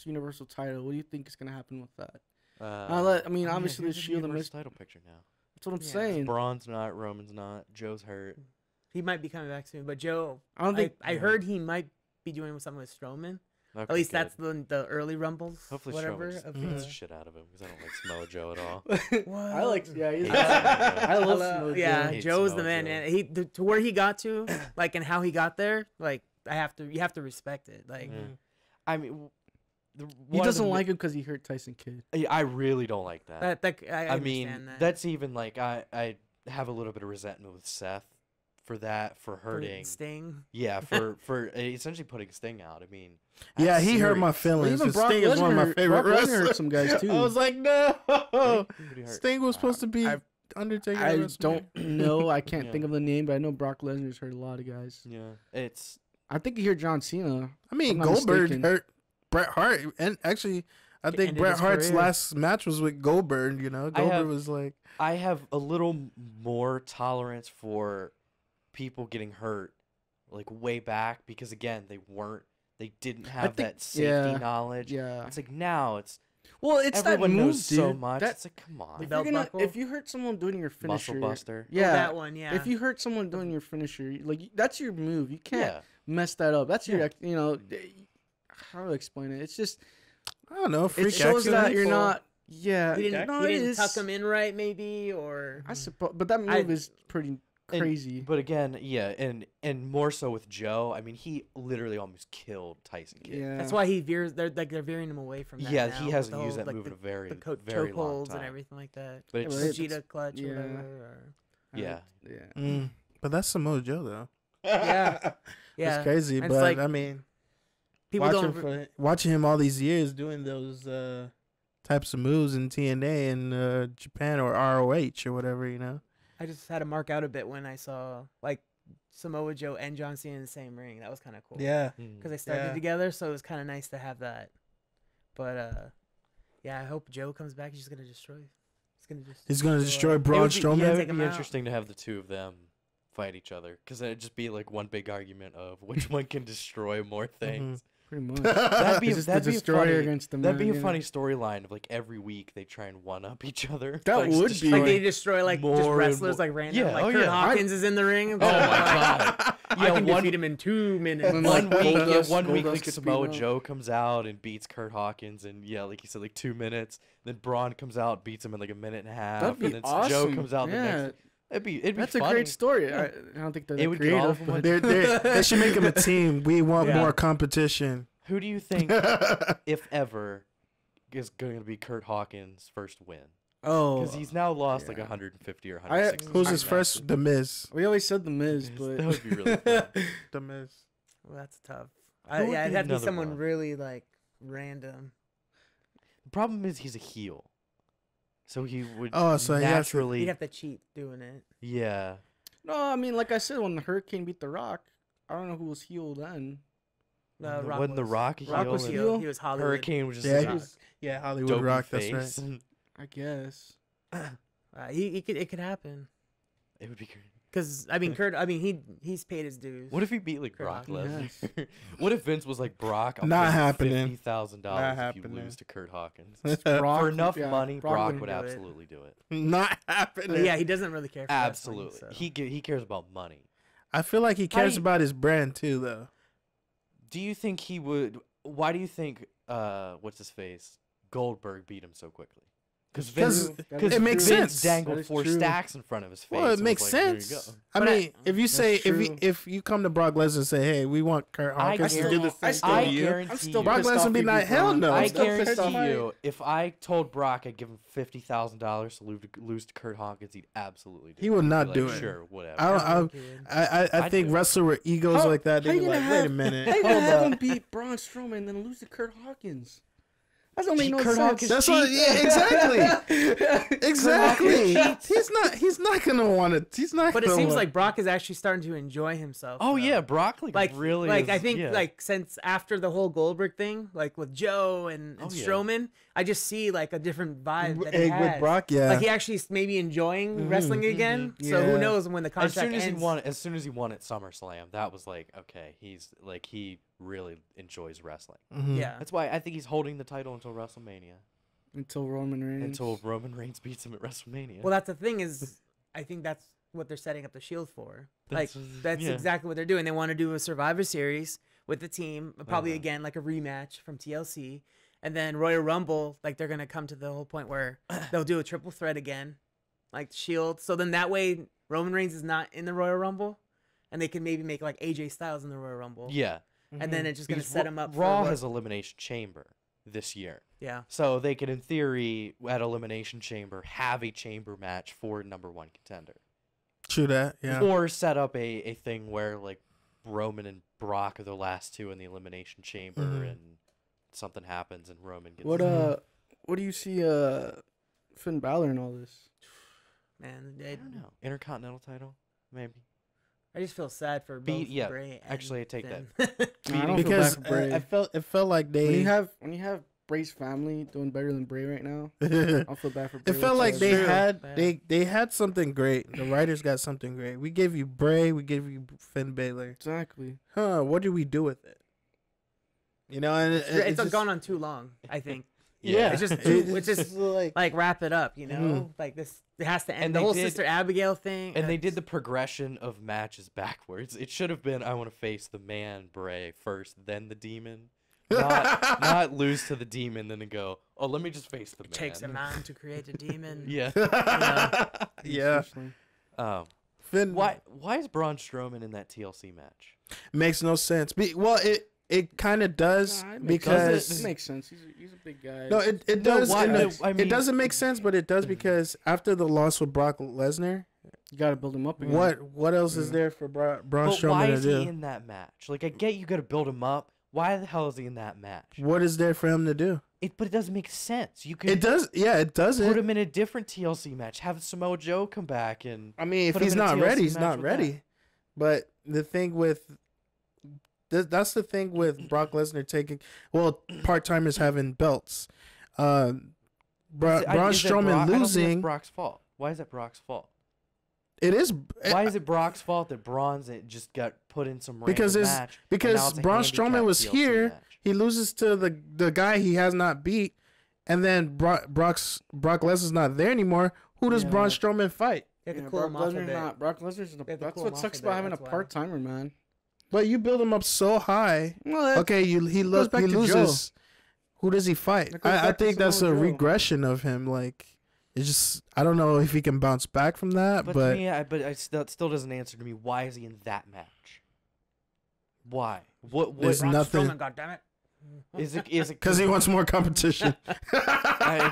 Universal title? What do you think is gonna happen with that? Obviously the here's Shield and Miz. title picture now. That's what I'm Yeah. saying. Braun's not, Roman's not, Joe's hurt. He might be coming back soon, but Joe, I don't think. I heard he might be doing something with Strowman. Okay, At least good. that's the early rumbles. Hopefully whatever. Strowman just of beats the- the shit out of him because I don't like Samoa Joe at all. What? I like. Yeah, he's. Yeah. I love. Hello. Samoa Yeah, Joe. hate Joe's the Samoa man, Joe. man. To where he got to, like, and how he got there, like, you have to respect it. Like, I mean, He doesn't like him because he hurt Tyson Kidd. I really don't like that. I mean, understand that. that's even like I have a little bit of resentment with Seth for For hurting. Sting. Yeah, for essentially putting Sting out. I mean, Yeah, that's he hurt my serious. feelings. Even and Brock Sting is one of my Lesnar- favorite Brock Lesnar wrestlers. hurt some guys too. I was like, no. Who did he hurt? Sting was supposed to be I- Undertaker. I at WrestleMania. don't know. I can't Yeah. think of the name, but I know Brock Lesnar's hurt a lot of guys. Yeah, it's I think you hear John Cena. I mean, I'm not Goldberg mistaken. hurt Bret Hart, and actually, I think Ended Bret his Hart's career. last match was with Goldberg. You know, I Goldberg have- was like, I have a little more tolerance for people getting hurt, like way back, because again, they didn't have think- that safety yeah, knowledge. Yeah. It's like now it's Well, it's everyone that move, knows so dude. much. That, It's like, come on, The if, belt you're gonna, buckle? if you hurt someone doing your finisher, muscle buster. yeah, Oh, that one, yeah. If you hurt someone doing your finisher, like that's your move. You can't Yeah, mess that up. That's your, Yeah. How do I explain it? It's just I don't know, it freak shows accident. that you're Well, not. Yeah, he didn't, no, he it didn't is. tuck him in right, maybe, or I suppose, but that move is pretty crazy. but again, yeah, and more so with Joe. I mean, he literally almost killed Tyson Kidd. Yeah, that's why he veers. They're veering him away from that. Yeah, now he with hasn't the used whole, that like, move in a very, the very long chokeholds time. and everything like that. But Yeah, it's but just, Vegeta clutch or yeah. whatever. Or, yeah. yeah. But that's Samoa Joe though. yeah, yeah. It's crazy, And but it's like, I mean, people watching him all these years doing those types of moves in TNA and Japan or ROH or whatever, you know. I just had to mark out a bit when I saw like Samoa Joe and John Cena in the same ring. That was kind of cool. Yeah. because they started Yeah. together, so it was kind of nice to have that. But yeah, I hope Joe comes back. He's just gonna destroy. He's gonna destroy It Braun would be, Strowman. yeah, it Take would him be out. interesting to have the two of them fight each other, because then it'd just be like one big argument of which one can destroy more things. Pretty much. That'd be It's just the that'd be destroyer funny. against the That'd man, be a yeah. funny storyline of like every week they try and one up each other. That Like, would destroy- be. Like they destroy like just More and wrestlers more- like random. Yeah, Like oh, Kurt yeah. Hawkins is in the ring. Oh my god! I can one, defeat him in 2 minutes. And, one like, week, Goldust- one week, Goldust like gets Samoa beaten up. Joe comes out and beats Kurt Hawkins, and yeah, like you said, like 2 minutes. Then Braun comes out, beats him in like a minute and a half, That'd be and then awesome. Joe comes out the Yeah. next. It'd be That's funny. a great story. I don't think they're It that would get all creative, of them but They should make him a team. We want Yeah. more competition. Who do you think, if ever, is going to be Kurt Hawkins' first win? oh, Because he's now lost like yeah. 150 or 160. Who's his matches. first? The Miz. we always said the Miz, That but would be really fun. The Miz. Well, that's tough. Who would Yeah, be it'd have to be another someone one? really like random. The problem is he's a heel, so he would Oh, so he has to- naturally. He'd have to cheat doing it. Yeah, no, I mean, like I said, when the Hurricane beat the Rock, I don't know who was heel then. Rock wasn't the was- Rock a Rock heel? was and heel? He was Hollywood. Hurricane was just Yeah, like he a was- Yeah, Hollywood dopey Rock. That's face. right. I guess. It could happen. It would be great. Because he's paid his dues. What if he beat like Kurt Brock Hawkins. Lesnar? What if Vince was like Brock? I'm Not paying happening. $50,000 Not if you happening. lose to Kurt Hawkins. Brock, For enough yeah, money, Brock would do it. absolutely do it. Not But happening. yeah, he doesn't really care. For Absolutely, wrestling, so. he cares about money. I feel like he cares I- about his brand too, though. Do you think he would? Why do you think what's his face Goldberg beat him so quickly? Because That it makes is true. sense. Vince dangled That is 4 true. stacks in front of his face. Well, it and was makes like, "Here you sense. go." I But mean, if you say true. if you come to Brock Lesnar and say, "Hey, we want Kurt Hawkins to do the I same still- thing I to you," guarantee I'm still you, Brock pissed Lesnar off would be you like, beat "Hell Braun. no." I I'm still pissed off. guarantee you, if I told Brock I'd give him $50,000 to lose to Kurt Hawkins, he'd absolutely do it. He would He'd not be do like, it. Sure, whatever. I I'd think do it. wrestler with egos How- like that, how they'd you be gonna like, "Wait a have- minute, How you hold gonna have up." him beat Braun Strowman and then lose to Kurt Hawkins? That don't make no Kurt sense. Hawkins That's what. Yeah, exactly. Exactly. cheats. He's not gonna want to. He's not. But it gonna seems want- like Brock is actually starting to enjoy himself. Oh though. yeah, Brock like really like is, I think yeah. like since after the whole Goldberg thing, like with Joe and Oh, yeah. Strowman, I just see like a different vibe that he with has. Brock, yeah. Like he actually is maybe enjoying wrestling again. So Yeah. who knows when the as contract soon as ends? as soon as he won at SummerSlam, that was like, okay, he's like he really enjoys wrestling. Mhm. Yeah. That's why I think he's holding the title until WrestleMania, Until Roman Reigns. until Roman Reigns beats him at WrestleMania. Well, that's the thing is, I think that's what they're setting up the Shield for. Like that's yeah. exactly what they're doing. They want to do a Survivor Series with the team, probably Uh-huh. again like a rematch from TLC, and then Royal Rumble. Like they're gonna come to the whole point where they'll do a triple threat again, like Shield. So then that way Roman Reigns is not in the Royal Rumble, and they can maybe make like AJ Styles in the Royal Rumble. yeah, And then it's just gonna because set him up. Raw for what- has Elimination Chamber this year, yeah. so they could, in theory, at Elimination Chamber, have a chamber match for #1 contender. True that. Yeah. Or set up a thing where like Roman and Brock are the last two in the Elimination Chamber, Mhm. and something happens and Roman gets. What what do you see Finn Balor in all this? Man, I don't know. Intercontinental title, maybe. I just feel sad for both Be- yeah, Bray and actually, I take that. Finn. Nah, I don't feel Because bad for Bray. it felt like when they. you have Bray's family doing better than Bray right now, I don't feel bad for Bray. It felt like they whatsoever. had Yeah. they had something great. The writers got something great. We gave you Bray, we gave you Finn Balor. Exactly. Huh? What do we do with it? You know, and It's just, gone on too long. I think. Yeah, It's just it's just like wrap it up. You know, Mhm. like this. It has to end. And The they whole did- Sister Abigail thing. And they did the progression of matches backwards. It should have been I want to face the man Bray first, then the demon. Not lose to the demon, then to go, oh, let me just face the man. It takes a man to create a demon. Yeah. yeah. Seriously. Finn, Why is Braun Strowman in that TLC match? makes no sense. Well, it kind of does Nah, it makes because sense. It makes sense. He's a big guy. no, it No, does. why- in the- I mean- it doesn't make sense, but it does because after the loss with Brock Lesnar, You got to build him up again. what else is there for Braun But why Strowman to is do? he in that match? Like, I get you got to build him up. Why the hell is he in that match? What is there for him to do? But it doesn't make sense. You could It does. Yeah, it put doesn't. him in a different TLC match. Have Samoa Joe come back and I mean, if put him he's in a not TLC ready, he's match not with ready. that. But the thing with that's the thing with Brock Lesnar taking part timers having belts. Braun Strowman I don't think losing. it's Brock's fault. Why is that Brock's fault? It is Why is it Brock's fault that Braun's just got put in some random because match? and now because it's a Braun handicap Strowman was TLC here. match? He loses to the guy he has not beat, and then Brock Lesnar's not there anymore. Who does Yeah. Braun Strowman fight? They have to Yeah, cool Brock him off a Lesnar bit. not. Brock Lesnar's. They have to That's cool what him off sucks a about bit, having a that's why. part timer, man. But you build him up so high. Well, that, Okay, he goes back to Joe. loses. Who does he fight? That goes I back to think that's a Samoa Joe. regression of him. Like it's just I don't know if he can bounce back from that. But, But to me, that still doesn't answer to me. Why is he in that match? Why? What? There's Braun nothing- Strowman, goddammit. Is it? Is it? because he wants more competition. I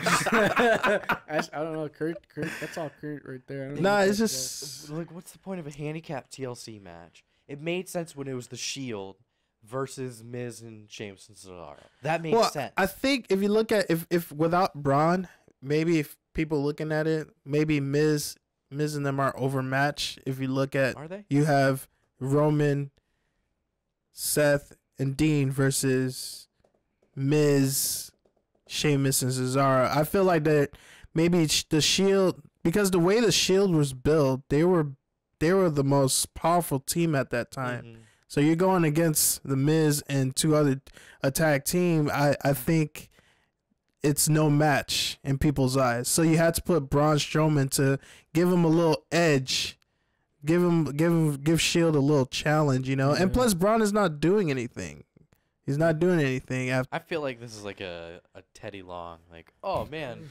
don't know, Kurt. That's all Kurt right there. I don't know Nah, what it's that's just Like, what's the point of a handicap TLC match? It made sense when it was the Shield versus Miz and Sheamus and Cesaro. That made sense. I think if you look at if without Braun, maybe if people looking at it, maybe Miz and them are overmatched. If you look at Are they? you have Roman, Seth, and Dean versus Miz, Sheamus, and Cesaro. I feel like that maybe the Shield, because the way the Shield was built, they were the most powerful team at that time. Mhm. So you're going against the Miz and two other tag team. I think it's no match in people's eyes. So you had to put Braun Strowman to give him a little edge. Give Shield a little challenge, you know. And plus Braun is not doing anything. He's not doing anything after. I feel like this is like a Teddy Long. Like, oh man,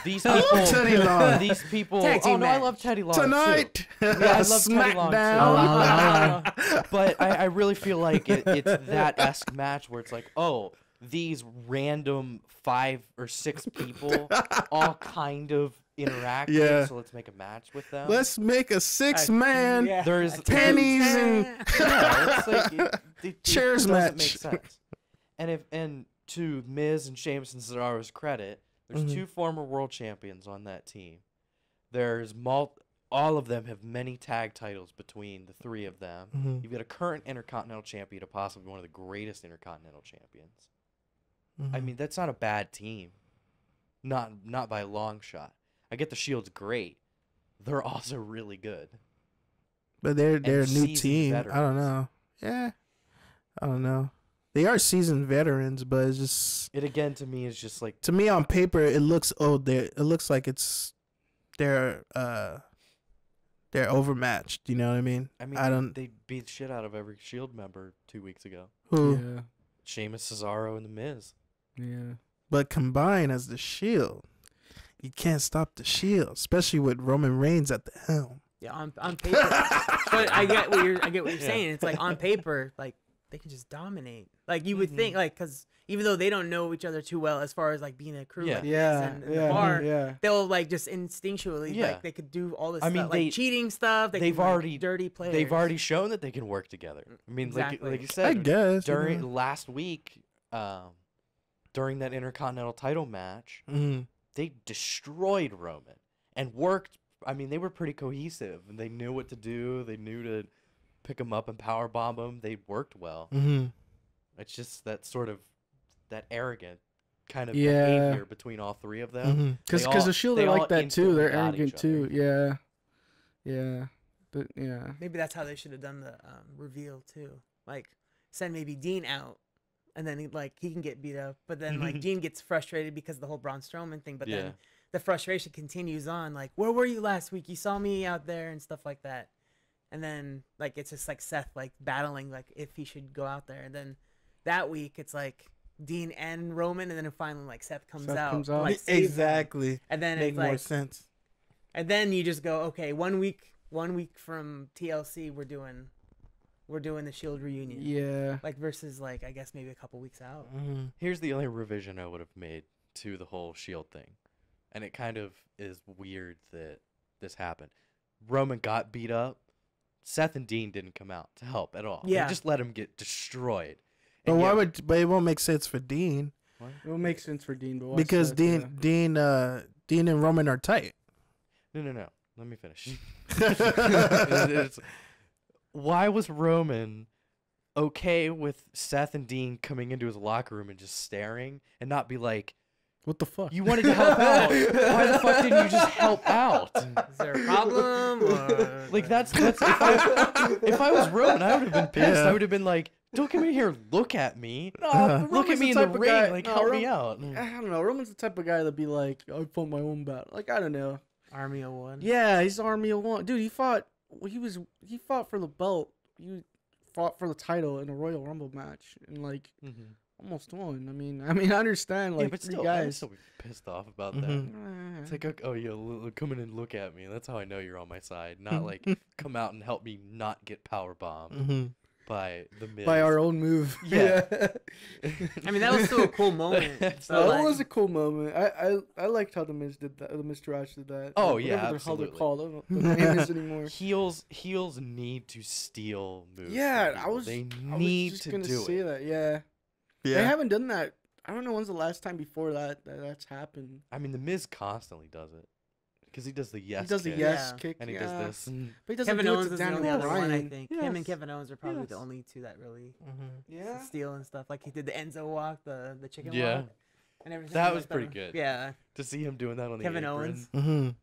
these people. Teddy Long. These people. Tag Oh team no, I match. love Teddy Long Tonight, too. Yeah, I love Teddy Long SmackDown. But I really feel like it's that esque match where it's like, oh, these random 5 or 6 people all kind of interacting. Yeah. So let's make a match with them. Let's make a 6-man Yeah. There's pennies and yeah, it's like it Chairs doesn't match. make sense. And to Miz and Sheamus and Cesaro's credit, there's 2 former world champions on that team. There's all of them have many tag titles between the 3 of them. You've got a current Intercontinental champion to possibly one of the greatest Intercontinental champions. I mean, that's not a bad team. Not by a long shot. I get the Shield's great. They're also really good. But they're a new seasoned team. veterans. I don't know. Yeah, I don't know. They are seasoned veterans, but it's just It again to me is just like to me on paper it looks it looks like they're overmatched. You know what I mean? they beat shit out of every Shield member 2 weeks ago. Who? Yeah. Sheamus, Cesaro, and The Miz. Yeah. But combined as the Shield, you can't stop the Shield, especially with Roman Reigns at the helm. Yeah, on paper. But I get what you're saying. It's like on paper, like they can just dominate. Like you would think, like because even though they don't know each other too well as far as like being a crew, Yeah. like this Yeah. and the Yeah. bar, Yeah. they'll like just instinctually, Yeah. like they could do all this I mean, stuff, like cheating stuff. They they've can, like, already- dirty players. They've already shown that they can work together. I mean, Exactly. like you I said, guess during last week, during that Intercontinental title match, they destroyed Roman and worked. I mean, they were pretty cohesive and they knew what to do. They knew to pick him up and power bomb him. They worked well. It's just that sort of that arrogant kind of behavior between all 3 of them. Because the Shield they are all like that too. instantly They're got arrogant each too. other. Yeah. Yeah. But yeah. Maybe that's how they should have done the reveal too. Like send maybe Dean out, and then he can get beat up. But then like Dean gets frustrated because of the whole Braun Strowman thing. But Yeah. then the frustration continues on. Like, where were you last week? You saw me out there and stuff like that. And then like it's just like Seth like battling like if he should go out there. And then that week it's like Dean and Roman, and then finally like Seth comes out. Like, saves him. Exactly. And then Make it's more like, sense. and then you just go, okay, 1 week from TLC, we're doing the Shield reunion. Yeah. Like versus like I guess maybe a couple weeks out. Here's the only revision I would have made to the whole Shield thing, and it kind of is weird that this happened. Roman got beat up. Seth and Dean didn't come out to help at all. Yeah. They just let him get destroyed. But And why yet- would? But it won't make sense for Dean It will make sense for Dean, but why because Seth, Dean and Roman are tight. No. Let me finish. It's- why was Roman okay with Seth and Dean coming into his locker room and just staring and not be like, What the fuck? you wanted to help out. Why the fuck didn't you just help out? Is there a problem? Or... Like that's if I was Roman, I would have been pissed. Yeah. I would have been like, don't come in here, look at me. No, Look at me in the ring, like help me out. I don't know. Roman's the type of guy that'd be like, I fought my own battle. Like I don't know. Army of One. Yeah, he's Army of One. Dude, he fought for the belt. He fought for the title in a Royal Rumble match and like almost won. I mean, I understand like Yeah, but 3 still, I'd guys. still be pissed off about that. It's like, oh yeah, come in and look at me. That's how I know you're on my side. Not like come out and help me not get power bombed by the Miz. by our own move. Yeah. I mean, that was still a cool moment. So, That like- was a cool moment. I liked how the Miz did that. The Miz Taraj did that. Oh, Like, yeah, whatever how they're absolutely. called. I don't know what the name is anymore. Heels need to steal moves. Yeah, from people. They I need was just to gonna do say it. that. Yeah. They haven't done that. I don't know when's the last time before that's happened. I mean, the Miz constantly does it because he does the yes. He does the kick, yes Yeah. kick, and he yeah. does this. And But he doesn't Kevin do it Owens to is the only Daniel other one, I Bryan. think. Him and Yes. Kevin Owens are probably the Yes. only 2 that really Yeah. steal and stuff. Like he did the Enzo walk, the chicken Yeah. walk, and everything. That like was pretty good. Yeah. to see him doing that on the Kevin apron. Owens.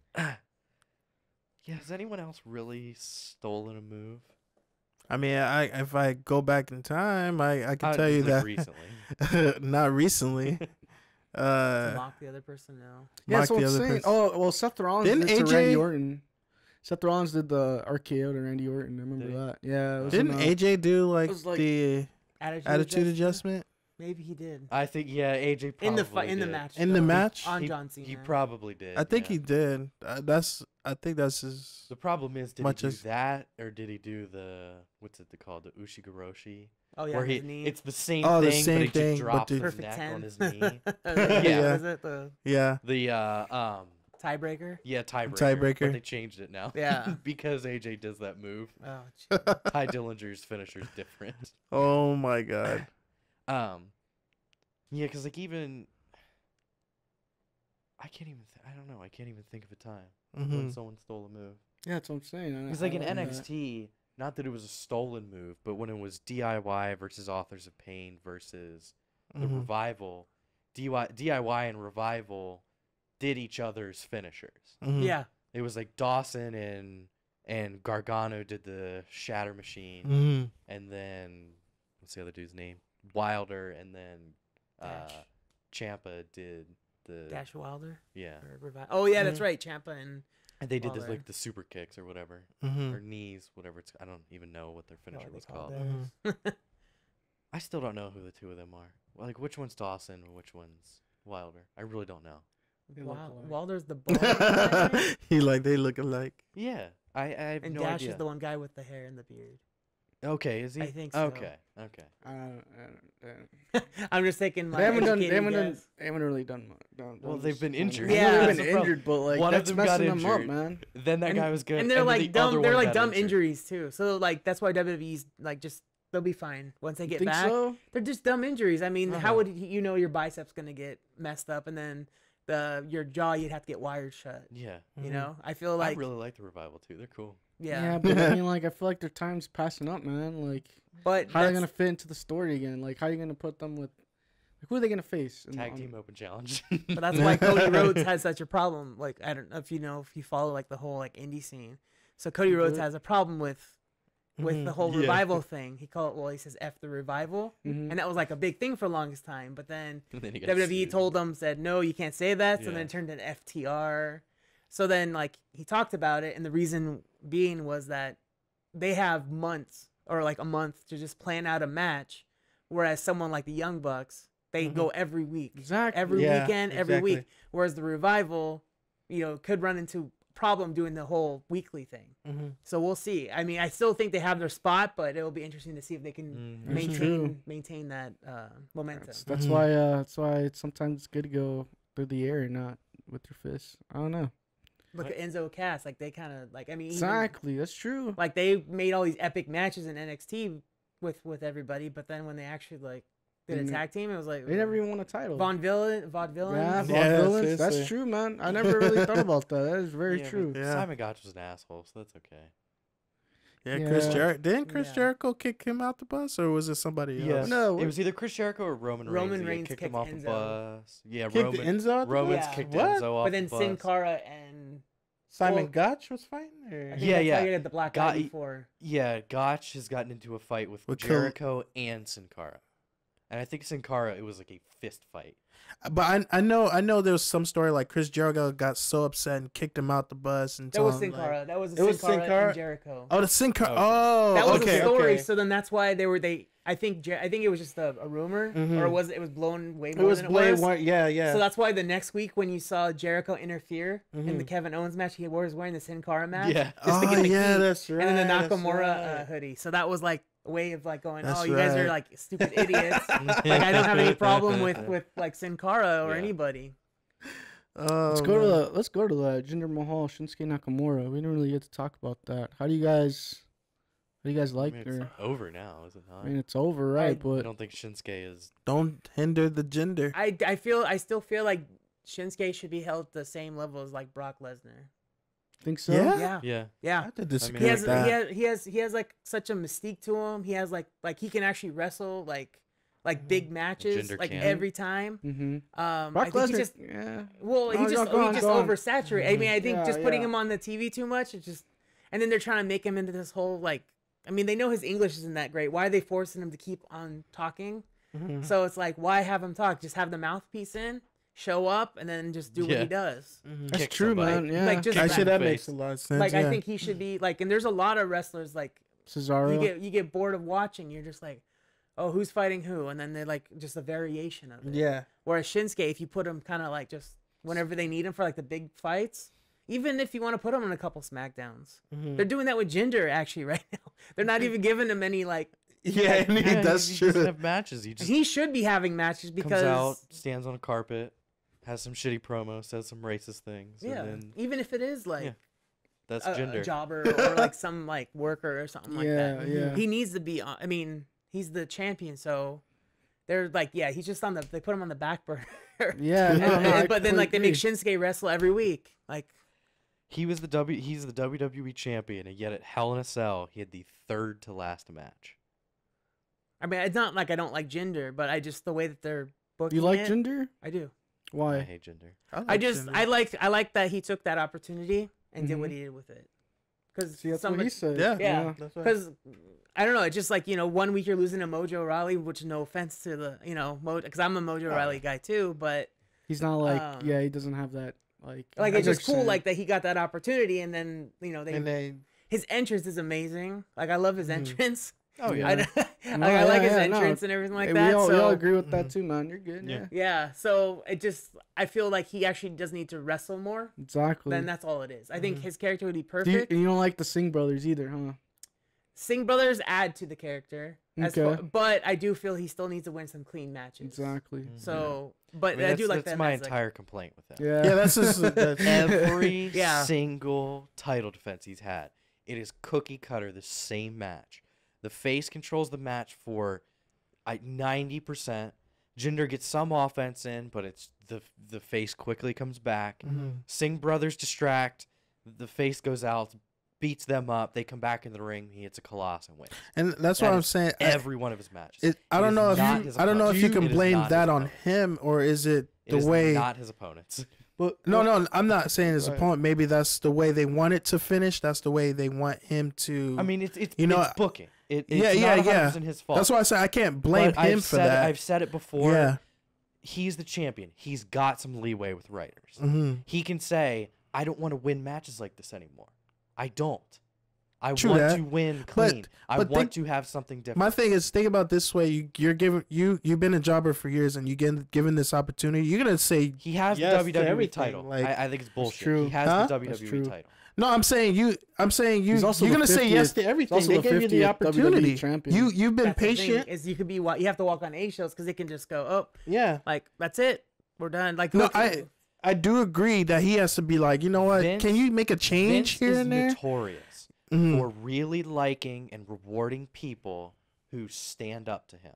Yeah, has anyone else really stolen a move? I mean, if I go back in time, I can tell you like that recently. not recently. To mock the other person now. Yeah, Mock that's what the I'm other saying. person. Oh, well, Seth Rollins Didn't did to AJ Randy Orton. Seth Rollins did the RKO to Randy Orton. I remember Did he? that. Yeah. It was Didn't in, AJ do like was like- the attitude adjustment. Maybe he did. I think AJ probably In the did. match. In the match? on John Cena. He probably did. I think he did. I think that's his. The problem is, did Much he do as- that, or did he do the what's it called, the Ushigoroshi? Oh yeah, Where his knee. it's the same Oh, the thing, same but he thing, just but drops the- his Perfect neck 10. on his knee. Yeah. Was it the Yeah. The tiebreaker? tiebreaker. Tiebreaker. But they changed it now. Yeah. because AJ does that move. Oh, gee. Ty Dillinger's finisher's different. Oh my god. Yeah, because like even I can't even. I don't know. I can't even think of a time when someone stole a move. Yeah, that's what I'm saying. Because like in NXT, not that it was a stolen move, but when it was DIY versus Authors of Pain versus the Revival, DIY and Revival did each other's finishers. Yeah. It was like Dawson and Gargano did the Shatter Machine, and then what's the other dude's name? Wilder, and then Dash. Ciampa did the Dash Wilder. Yeah, Oh yeah, that's right. Ciampa and and they did this Wilder. like the super kicks or whatever, Mm-hmm. or knees, whatever it's. I don't even know what their finisher was called. those. I still don't know who the two of them are. Well, like which one's Dawson and which one's Wilder. I really don't know. Wow, Wilder's the bald guy, He like they look alike. Yeah, I have and no Dash idea. is the one guy with the hair and the beard. Okay, is he? I think so. Okay. I'm just taking my They haven't done. They educated haven't done. guess. They haven't really done. Well, they've been injured. Yeah, Yeah, they've that's been the problem. injured, but like One of that's them got messing them up, injured. man. Then that guy was good, And they're then like the dumb. other They're one like got dumb injured. injuries too. So like that's why WWE's like just they'll be fine once they You get think back. so? They're just dumb injuries. I mean, Uh-huh. how would you know your biceps gonna get messed up and then your jaw you'd have to get wired shut. Yeah, You know, I feel like I really like the Revival too. They're cool. Yeah, but I mean, like, I feel like their time's passing up, man. Like, but how are they that's- gonna fit into the story again? Like, how are you gonna put them with? Like, who are they gonna face? Tag team open challenge. But that's why Cody Rhodes has such a problem. Like I don't know if you follow like the whole like indie scene. So Cody Rhodes has a problem with the whole Yeah. revival thing. He says F the revival, Mhm. and that was like a big thing for the longest time. But then And then he got WWE sued. said no, you can't say that. So Yeah. then it turned into FTR. So then like he talked about it, and the reason being was that they have months or like a month to just plan out a match, whereas someone like the Young Bucks they go every week. Exactly. Every Yeah, weekend, every exactly. week. Whereas the revival, could run into problem doing the whole weekly thing. So we'll see. I mean, I still think they have their spot, but it'll be interesting to see if they can That's true. maintain that momentum. That's why it's sometimes good to go through the air and not with your fists. I don't know. Look at Enzo Cass, like they kind of like. I mean, even- Exactly. That's true. like they made all these epic matches in NXT with everybody, but then when they actually like did a Didn't- tag team, it was like They never even won a title. Vaudevillains. Yeah, Yeah, Vaudevillains. That's seriously. true, man. I never really thought about that. That is very Yeah, but true. Yeah. Simon Gotch was an asshole, so that's okay. Yeah, Yeah. Chris Jericho. Didn't Chris Yeah. Jericho kick him out the bus, or was it somebody else? No, it was either Chris Jericho or Roman Reigns. Roman that Reigns kicked him kicked off the Enzo. bus. Yeah, Kicked Roman. Enzo out the Roman's bus? kicked What? Enzo off but then the Sin bus. Cara and Simon Well, Gotch was fighting? I Or? think Yeah, that's yeah. how you had the black Got- guy before. Yeah, Gotch has gotten into a fight with With Kil- Jericho and Sin Cara. And I think Sin Cara, it was like a fist fight. But I know there was some story like Chris Jericho got so upset and kicked him out the bus and That was told him, Sin like- Cara. That was It Sin was Sin Cara Cara? and Jericho. Oh, the Sin Cara. Okay. Oh, That was okay, the story. okay. So then that's why I think it was just a rumor, or was it was blown way more than it was. Yeah, yeah. So that's why the next week when you saw Jericho interfere in Mm-hmm. the Kevin Owens match, he was wearing the Sin Cara match. Yeah. Just to get the yeah, heat. that's right. And then the that's Nakamura right. hoodie. So that was like a way of like going, That's oh, you guys are right. like stupid idiots. Like I don't have any problem with like Sin Cara or Yeah. anybody. Oh, Let's go to man. let's go to that Jinder Mahal, Shinsuke Nakamura. We didn't really get to talk about that. How do you guys like I mean, their? it's over now, is it not? I mean, it's over, right? I But don't think Shinsuke is. Don't hinder the gender. I still feel like Shinsuke should be held at the same level as like Brock Lesnar. think so. Yeah? Yeah. Yeah. Yeah. I have to disagree mean, He with has, that. he has like such a mystique to him. He has like he can actually wrestle like big matches Jinder like can. every time. Mm-hmm. I Brock think he Lesnar. just Yeah. well No, he just go on, go on. oversaturated. I mean, I think Yeah, just putting yeah. him on the TV too much, it's just and then they're trying to make him into this whole like I mean, they know his English isn't that great. Why are they forcing him to keep on talking? Mhm. So it's like why have him talk? Just have the mouthpiece in, show up, and then just do what Yeah. he does. Mhm. That's Kick true, somebody. man. Yeah. Like just Actually, that face. makes a lot of sense. like yeah. I think he should be like, and there's a lot of wrestlers like Cesaro. you get bored of watching. You're just like, oh, who's fighting who, and then they're like just a variation of it. Yeah. Whereas Shinsuke, if you put him kind of like just whenever they need him for like the big fights, even if you want to put him in a couple SmackDowns, they're doing that with Jinder actually right now. They're not even giving him any like. Yeah, that's he true. doesn't have matches. He should be having matches because comes out, stands on a carpet, has some shitty promo, says some racist things. yeah, And then even if it is like. Yeah. That's a Jinder. jobber or like some like worker or something like that. Yeah. He needs to be on. I mean, he's the champion, so they're like, yeah, he's just on the. They put him on the back burner. Yeah, But then like they make Shinsuke wrestle every week. Like He's the WWE champion, and yet at Hell in a Cell, he had the third to last match. I mean, it's not like I don't like Jinder, but I just the way that they're booking You like it, Jinder? I do. I Why? hate Jinder. I like that he took that opportunity and did what he did with it. Because See, that's what he said. Yeah. That's right. Because I don't know, it's just like 1 week you're losing to Mojo Rawley, which no offense to the because I'm a Mojo Rawley guy too, but He's not like he doesn't have that like. it's just cool like that he got that opportunity and then they his entrance is amazing. Like I love his entrance. Oh yeah. I like his entrance and everything like Hey, that. we all so agree with that too, man. You're good. Yeah. yeah, so I feel like he actually does need to wrestle more. Exactly. Then that's all it is. I think his character would be Do perfect. you don't like the Singh brothers either, huh? Singh brothers add to the character, but I do feel he still needs to win some clean matches. Exactly. So, but I I do like that's that. my as, like, entire complaint with him. Yeah. yeah, that's just Every Yeah. single title defense he's had, it is cookie cutter the same match. The face controls the match for 90%. Jinder gets some offense in, but it's the face quickly comes back. Singh brothers distract. The face goes out, beats them up. They come back in the ring. He hits a coloss and wins. and that's That what I'm is saying. Every one of his matches. I It don't is know if not his I don't know if you opponents. can It is blame not that his on opponents. him or is it It the is way. not his opponents. But No, I'm not saying his Right. opponent. Maybe that's the way they want it to finish. That's the way they want him to. I mean, it's know, booking. It's yeah, not yeah. 100% his fault. That's why I say I can't blame But him I've for said, that. I've said it before. Yeah. He's the champion. He's got some leeway with writers. Mm-hmm. He can say, I don't want to win matches like this anymore. I don't. I True want that. to win clean. I but want think- to have something different. My thing is, think about this way: you've been a jobber for years, and you get given this opportunity. You're gonna say He has yes the to WWE everything, title. like- I think it's bullshit. true. He has Huh? the That's WWE true. title. no. I'm saying you. He's also You're the gonna say 50th yes to everything. also They the gave you the 50th opportunity. WWE champion. You've been that's the thing, patient. is you have to walk on eggshells because they can just go, oh, Yeah. like that's it, we're done. Like No, look, I do agree that he has to be like, you know what? Vince- Can you make a change Vince here is and there? notorious Mhm. for really liking and rewarding people who stand up to him.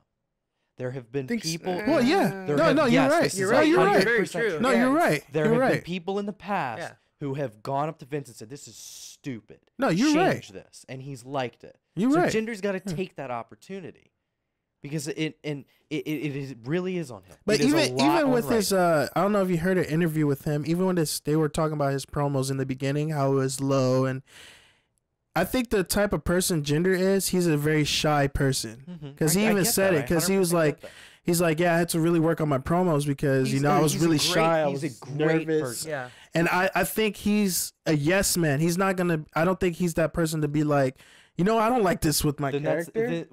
There have been people. Well, yeah. There No, have- no, yes, you're right. this is You're right. You're 100% right. Very true. No, Yeah, you're it's- right. There You're have right. been people in the past Yeah. who have gone up to Vince and said, "This is stupid. No, you're Change right. this," and he's liked it. You're so right. Jinder's got to take that opportunity because it really is on him. But It is a even lot even on with his writing. I don't know if you heard an interview with him. Even when they were talking about his promos in the beginning, how it was low, and I think the type of person Jinder is, he's a very shy person. Because he I even get said that. it. Because he 100% was get like, that. he's like, yeah, I had to really work on my promos because He's I a- was he's a really great- shy. I he's was a great nervous. person. yeah, And I think he's a yes man. He's not gonna. I don't think he's that person to be like, I don't like this with my Then character.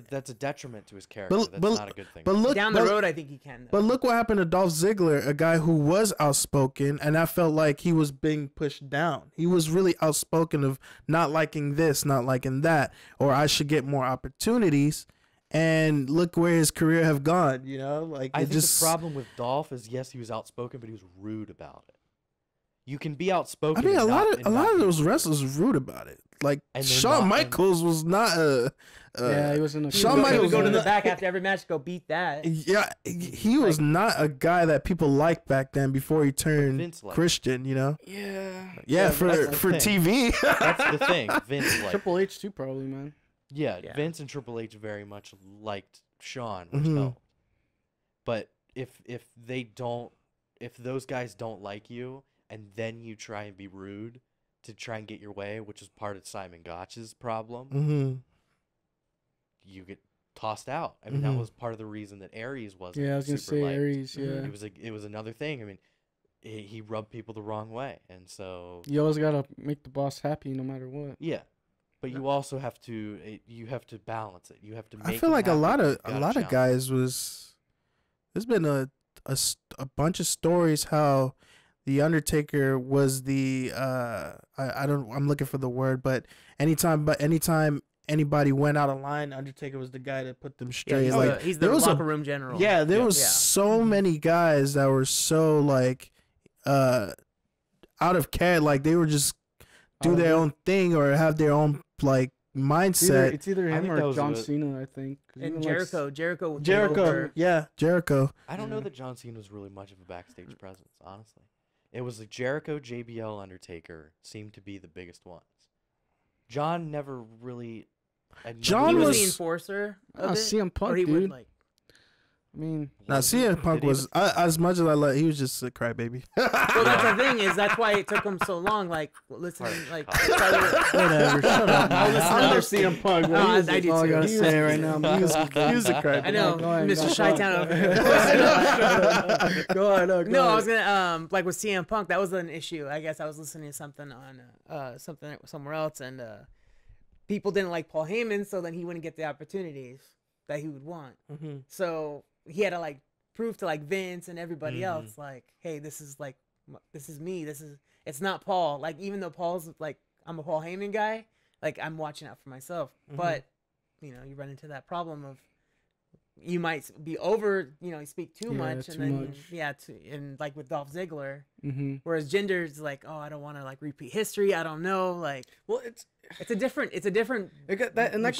that's a detriment to his character. But- That's but- not a good thing. But look, down the road I think he can. Though. But look what happened to Dolph Ziggler, a guy who was outspoken, and I felt like he was being pushed down. He was really outspoken of not liking this, not liking that, or I should get more opportunities. And look where his career have gone. Like I it think just. the problem with Dolph is yes, he was outspoken, but he was rude about it. You can be outspoken. I mean, and a lot not of be those rude. wrestlers was rude about it. Like And they're Shawn not- Michaels was not a. Yeah, he was in a. Shawn He Michaels would go to the was- back after every match, go beat that. Yeah, he was not a guy that people liked back then before he turned Vince liked Christian. Yeah. Yeah, for that's the for thing. TV. That's the thing. Vince liked. Triple H too, probably, man. Yeah, Yeah. Vince and Triple H very much liked Shawn, which Mhm. helped. But if those guys don't like you, and then you try and be rude to try and get your way, which is part of Simon Gotch's problem, Mm-hmm. you get tossed out. I mean, Mhm. that was part of the reason that Aries wasn't. Yeah, I was gonna super say liked. Aries. Yeah. It was another thing. I mean, he rubbed people the wrong way, and so You always gotta make the boss happy, no matter what. yeah. But you also have to balance it. You have to make. I feel like a lot of challenge. guys was. There's been a bunch of stories how the Undertaker was the I'm looking for the word, but anytime anybody went out of line, Undertaker was the guy that put them straight. He's the locker room general. Yeah, there was so many guys that were so like out of care, like they were just do their own thing or have their own like mindset. It's either him or John Cena, I think. And Jericho. Jericho. Jericho. I don't know that John Cena was really much of a backstage presence, honestly. It was like Jericho, JBL, Undertaker seemed to be the biggest ones. John never really. John was was the enforcer of it, CM Punk, or he dude. would like. I mean, now CM Punk was as much as I let, he was just a crybaby. Well, that's the thing is that's why it took him so long. Like, listen, like whatever. Shut up. I love CM Punk. I do all I too. gotta say right now. He was a crybaby. I know, Go ahead, Mr. go Chi-Town on. over here. Go ahead. No, I was gonna like with CM Punk, that was an issue. I guess I was listening to something on something somewhere else, and people didn't like Paul Heyman, so then he wouldn't get the opportunities that he would want. Mm-hmm. So he had to like prove to like Vince and everybody else, like, hey, this is me. It's not Paul. Like, even though Paul's like, I'm a Paul Heyman guy, like I'm watching out for myself. But you know, you run into that problem of you might be over, you speak too much, and then and like with Dolph Ziggler, whereas Jinder's like, oh, I don't want to like repeat history. I don't know, like, well, it's a different. That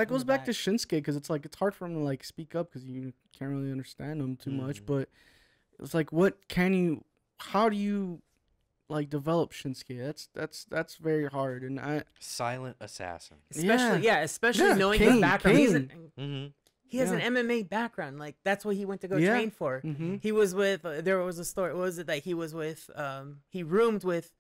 goes back to Shinsuke, because it's like it's hard for him to like speak up because you can't really understand him too much. But it's like, how do you like develop Shinsuke? That's very hard, and silent assassin. Especially knowing his background. He has an MMA background. Like, that's what he went to go train for. He was with, there was a story, what was it that he was with, he roomed with,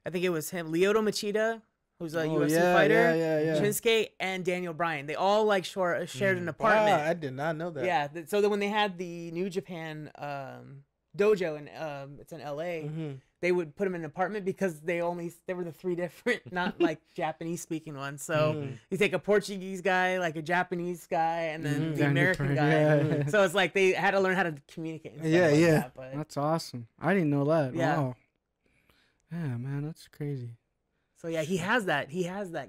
I think it was him, Lyoto Machida, who's a UFC fighter, Shinsuke, and Daniel Bryan. They all, like, shared an apartment. Wow, I did not know that. Yeah, so that when they had the New Japan dojo, and it's in L.A., they would put him in an apartment because they were the three different, not like Japanese speaking ones. So you take a Portuguese guy, like a Japanese guy, and then the American guy. Yeah. So it's like they had to learn how to communicate. And stuff like that, but That's awesome. I didn't know that. Yeah. Wow. Yeah, man, that's crazy. so yeah, he has that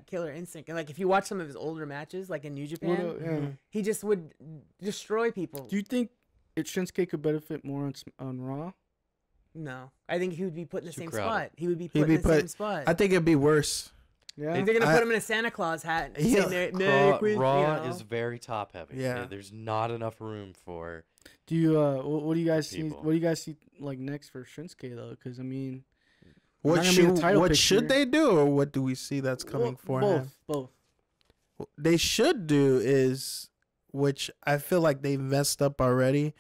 killer instinct. And like if you watch some of his older matches, like in New Japan, he just would destroy people. Do you think Shinsuke could benefit more on Raw? No, I think he would be put in the same crowded. spot. He would be put in the same spot. I think it'd be worse. Yeah. They're gonna put him in a Santa Claus hat. And say, Raw is very top heavy. Yeah. There's not enough room for. Do you what do you guys see? people. What do you guys see like next for Shinsuke though? Because I mean, What not gonna be the title what picture. should they do, or what do we see that's coming for him? Both. What they should do is, which I feel like they messed up already.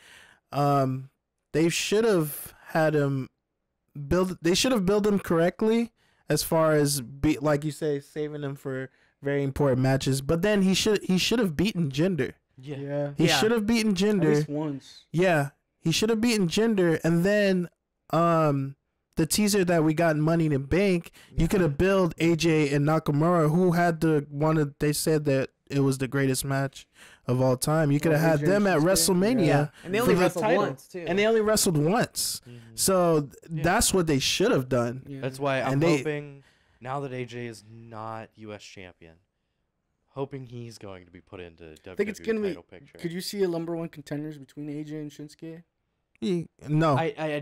They should have had him build. They should have built him correctly, as far as like you say, saving him for very important matches. But then he should have beaten Jinder. Yeah. He should have beaten At Jinder. least once. Yeah, he should have beaten Jinder, and then the teaser that we got in Money in the Bank, you could have built AJ and Nakamura, who had they said that it was the greatest match of all time. You could have had AJ them at Shinsuke? WrestleMania. Yeah. And they only for the wrestled title. once too. And they only wrestled once. So that's what they should have done. Yeah. That's why I'm And they- hoping now that AJ is not U.S. champion, hoping he's going to be put into WWE I think it's gonna be. title picture. Could you see a number one contenders between AJ and Shinsuke? No,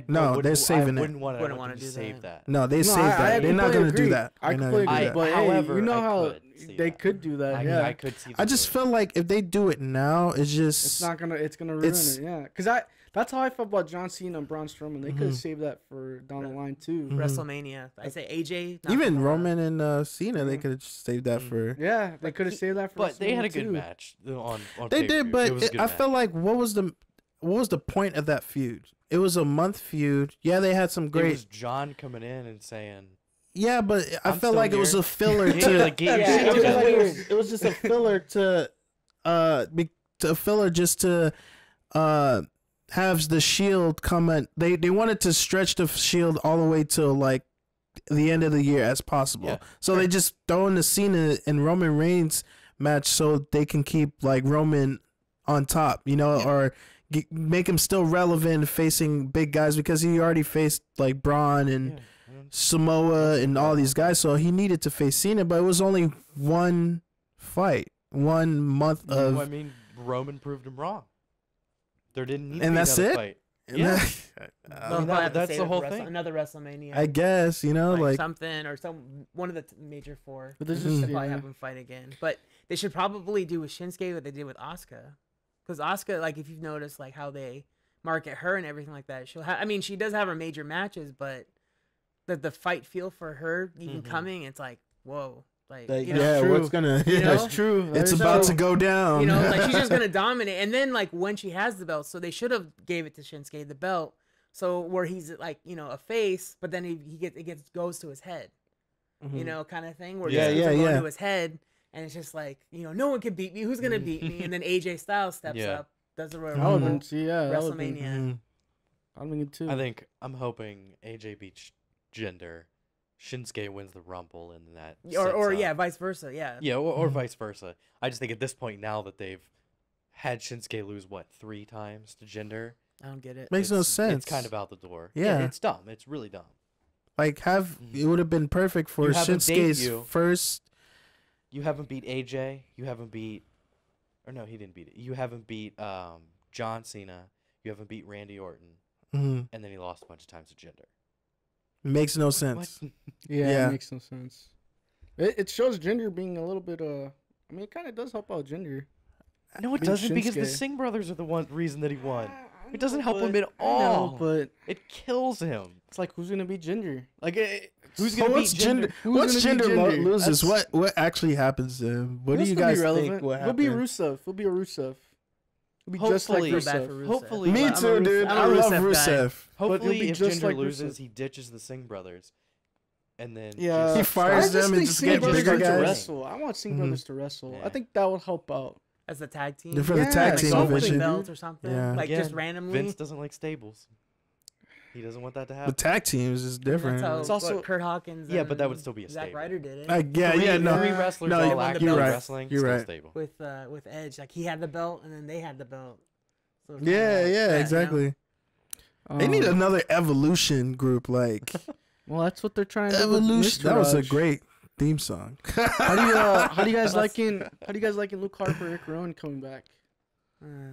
No, they're saving it. Wouldn't want Wouldn't to wanna do save that. that. no, they saved I that. They're not completely going to do agree. that. I They're not completely gonna do agree. that. But However, hey, you know I how could see they that. could do that. I could see. I just feel like if they do it now, it's just It's gonna ruin it. Yeah, because that's how I felt about John Cena and Braun Strowman. They could have saved that for down the line too. WrestleMania. I say AJ. even Nakamura. Roman and Cena. They could have saved that for. Yeah, they could have saved that for. But they had a WrestleMania, good too. match on They pay-per-view. did, but It was a good I match. felt like what was the point of that feud? It was a month feud. Yeah, they had some It great. was John coming in and saying, Yeah, but I I'm felt still like it was here. a filler "You need to. to get your Yeah, shit it was together." like it was just a filler to, a filler just to, have the Shield come in. They wanted to stretch the Shield all the way till like the end of the year as possible. Yeah. So they just throw in the Cena and Roman Reigns match so they can keep like Roman on top, you know, or make him still relevant facing big guys because he already faced like Braun and Samoa and all these guys. So he needed to face Cena, but it was only one fight, 1 month of. Well, I mean, Roman proved him wrong. There didn't need to And be that's another it? fight. And Yeah. They'll probably have to that's save the it for whole thing. Another WrestleMania. I guess, you know, like something or one of the major 4. But there's They'll just probably have them fight again. But they should probably do with Shinsuke what they did with Asuka, because Asuka, like if you've noticed, like how they market her and everything like that, I mean, she does have her major matches, but the fight feel for her even coming, it's like whoa. Like, you know, yeah, true. what's gonna? You know? That's true. It's That is about true. to go down. You know, like she's just gonna dominate. And then like when she has the belt, so they should have gave it to Shinsuke the belt. So where he's like, you know, a face, but then it goes to his head, you know, kind of thing. Where it goes to his head, and it's just like, you know, no one can beat me. Who's gonna beat me? And then AJ Styles steps up, does the Royal That would've Rumble, been- yeah, that would've been- WrestleMania. I'm thinking too. I'm hoping AJ beats Jinder, Shinsuke wins the Rumble, and that Or sets yeah, up- vice versa. Yeah. yeah, or vice versa. I just think at this point now that they've had Shinsuke lose 3 times to Jinder, I don't get it. Makes no it's- sense. It's kind of out the door. Yeah. It's dumb. It's really dumb. Like it would have been perfect for You have a Shinsuke's debut. first. You haven't beat AJ. You haven't beat, or no, he didn't beat it. You haven't beat John Cena. You haven't beat Randy Orton, Mhm. and then he lost a bunch of times to Jinder. Makes no sense. Yeah, Yeah. it makes no sense. It shows Jinder being a little bit I mean, it kind of does help out Jinder. No, it Beat doesn't because the Shinsuke. Singh brothers are the reason that he won. It doesn't help but- him at I know, all. but It kills him. it's like who's gonna beat Jinder? Like Who's So gonna beat what's Jinder? Who's Once gonna beat Jinder Jinder? loses, That's- what actually happens to him? What do This you could be guys relevant. think? What He'll be happens? Rusev. He'll be a Rusev. He'll be just like Hopefully- Feel bad Rusev. for Rusev. Hopefully- Me I'm a too, Rusev- dude. I'm a I love Rusev guy. Rusev. Hopefully, be if just Jinder like loses, Rusev. he ditches the Singh brothers, and then Yeah, He just- fires I just them and think just Singh get brothers bigger need to guys. wrestle. I want Singh brothers to wrestle. Yeah. I think that would help out. As a tag team. They're for the Yeah, tag like team something. division. belt or something. Yeah. Like just Again, randomly. Vince doesn't like stables. He doesn't want that to The happen. tag teams is different. That's how It's also- Kurt Hawkins. Yeah, but and that would still be a Zack stable. Ryder did it. Yeah, no. Three wrestlers No, all you're active right. wrestling. You're still right. Stable. with Edge. Like he had the belt and then they had the belt. So it's Yeah, kinda like yeah, that, exactly. They need another evolution group, like Well, that's what they're trying to do. with evolution. Mr. That was a Raj. great theme song. How do you guys liking Luke Harper, Rick Rowan coming back?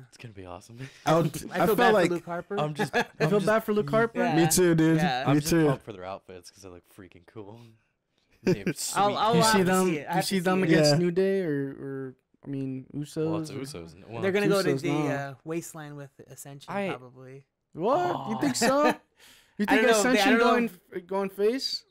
It's gonna be awesome. I I feel felt bad like for Luke Harper. I'm just. I feel bad for Luke Harper. Yeah. me too, dude. Yeah. I'm Me just too. pumped for their outfits because they look freaking cool. They're sweet. I'll You have see to them? see it. I You have see to them see it. against Yeah. New Day or I mean Usos. Well, it's or- Usos. Well, They're gonna go to Usos the now. wasteland with Ascension I- probably. What? You think so? You I think don't know. I Ascension don't going face?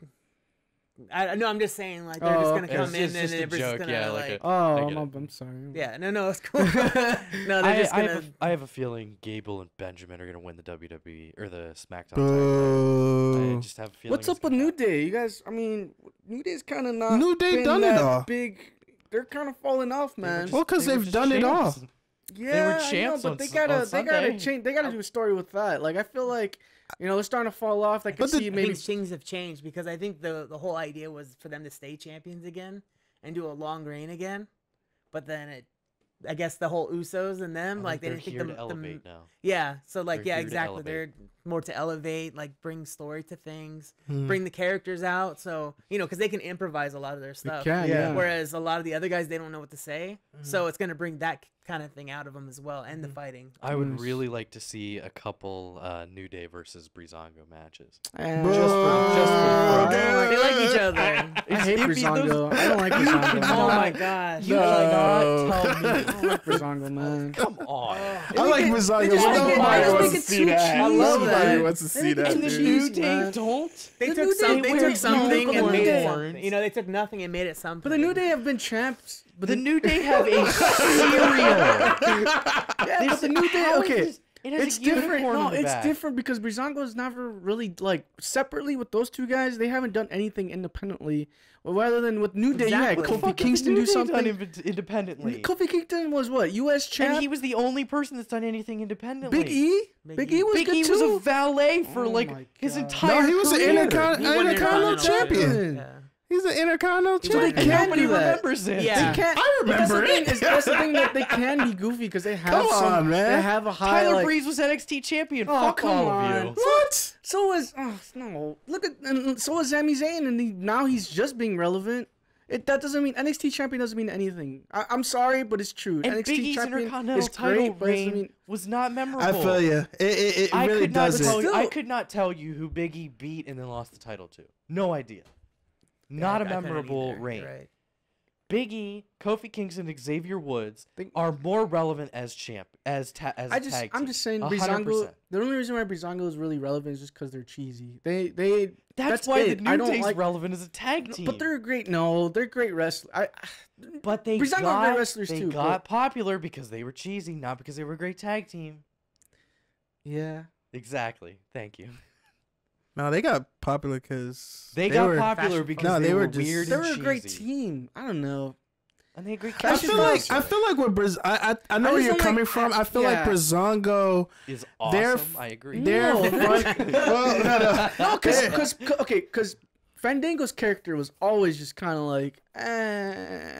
I know. I'm just saying like they're just gonna okay. come in It's and just a everybody's joke, gonna yeah, like. like Oh, get it. I'm sorry. Yeah, no, it's cool. No, they're just gonna. I have a feeling Gable and Benjamin are gonna win the WWE or the SmackDown title. I Boo. just have a feeling. What's it's up with gonna New happen. Day? You guys, I mean, New Day's kind of not. New Day been done it that all. Big. They're kind of falling off, They were man. just- Well, 'cause they were they've just done it all. champs. Yeah, I know, champs but on they S- gotta on they gotta Sunday. change. They gotta do a story with that. Like I feel like they're starting to fall off. I could But the- see I maybe. think things have changed because I think the whole idea was for them to stay champions again and do a long reign again, but then I guess the whole Usos and them I like they they're didn't think here the to elevate now. yeah, so like They're yeah, here to exactly. elevate. They're more to elevate, like bring story to things, Hmm. bring the characters out. So because they can improvise a lot of their stuff. can, Yeah. yeah. Whereas a lot of the other guys, they don't know what to say. Mm-hmm. So it's gonna bring that kind of thing out of them as well, and the fighting. I would Nice. really like to see a couple New Day versus Breezango matches. Boo. Just for They like each other. I hate It'd be Brizongo. I don't like Brizongo. Oh my gosh. You No. cannot tell me. I don't like Brizongo, man. Come on. I like Brizongo. just but make it- Nobody they wants make to it see too that. cheesy. I love Nobody that. wants to see that, And the dude. New dude. Day Man. don't. They The took New some. Day They were took something no and made it corn. something. They took nothing and made it something. But the New Day have been champs. But The New Day have a cereal. yeah, but the New Day. Okay, It has It's a different. unicorn No, on the it's back. different because Breezango's never really like separately with those two guys. They haven't done anything independently. Well, rather than with New Day, Exactly. you What had the Kofi Fuck, Kingston New do Day done something. independently. Kofi Kingston was what? U.S. champ. And he was the only person that's done anything independently. Big E. Big E was Big good E too. was a valet for Oh like my his God. entire No, he was an career. He won Intercontinental Intercontinental champion. Yeah. He's an Intercontinental He won champion. They can't Nobody do that. remembers it. Yeah. They can't. I remember that's it. The thing, that's the thing that they can be goofy because they have Come some. on, man. They have a high. Tyler like, Breeze was NXT champion. Oh, Fuck come all on. of you. What? So was no. Look at and so was Sami Zayn, and now he's just being relevant. That doesn't mean NXT champion doesn't mean anything. I'm sorry, but it's true. And NXT Big E's champion Intercontinental is title great, but it doesn't reign mean was not memorable. I feel you. It I really could not doesn't. tell you. I Still- could not tell you who Big E beat and then lost the title to. No idea. Not a I couldn't memorable either. reign. You're right. Big E, Kofi Kingston, and Xavier Woods Think- are more relevant as champ as tag I'm team. just saying 100%. Breezango. The only reason why Breezango is really relevant is just because they're cheesy. That's why it. the I New don't Day's like, relevant as a tag team. but they're great. No, they're great wrestlers. But they Breezango are got, great wrestlers they too, got popular because they were cheesy, not because they were a great tag team. Yeah. Exactly. Thank you. No, they got popular because They got were, popular fashion because No, they they were were just- weird They and were a great cheesy. team. I don't know. And they had great I Fashion feel Fashion like with I know I where just you're don't coming like- from. I feel like yeah. Breezango. is They're awesome. I agree. They're No. front. Well, no. No, because Fandango's character was always just kind of like,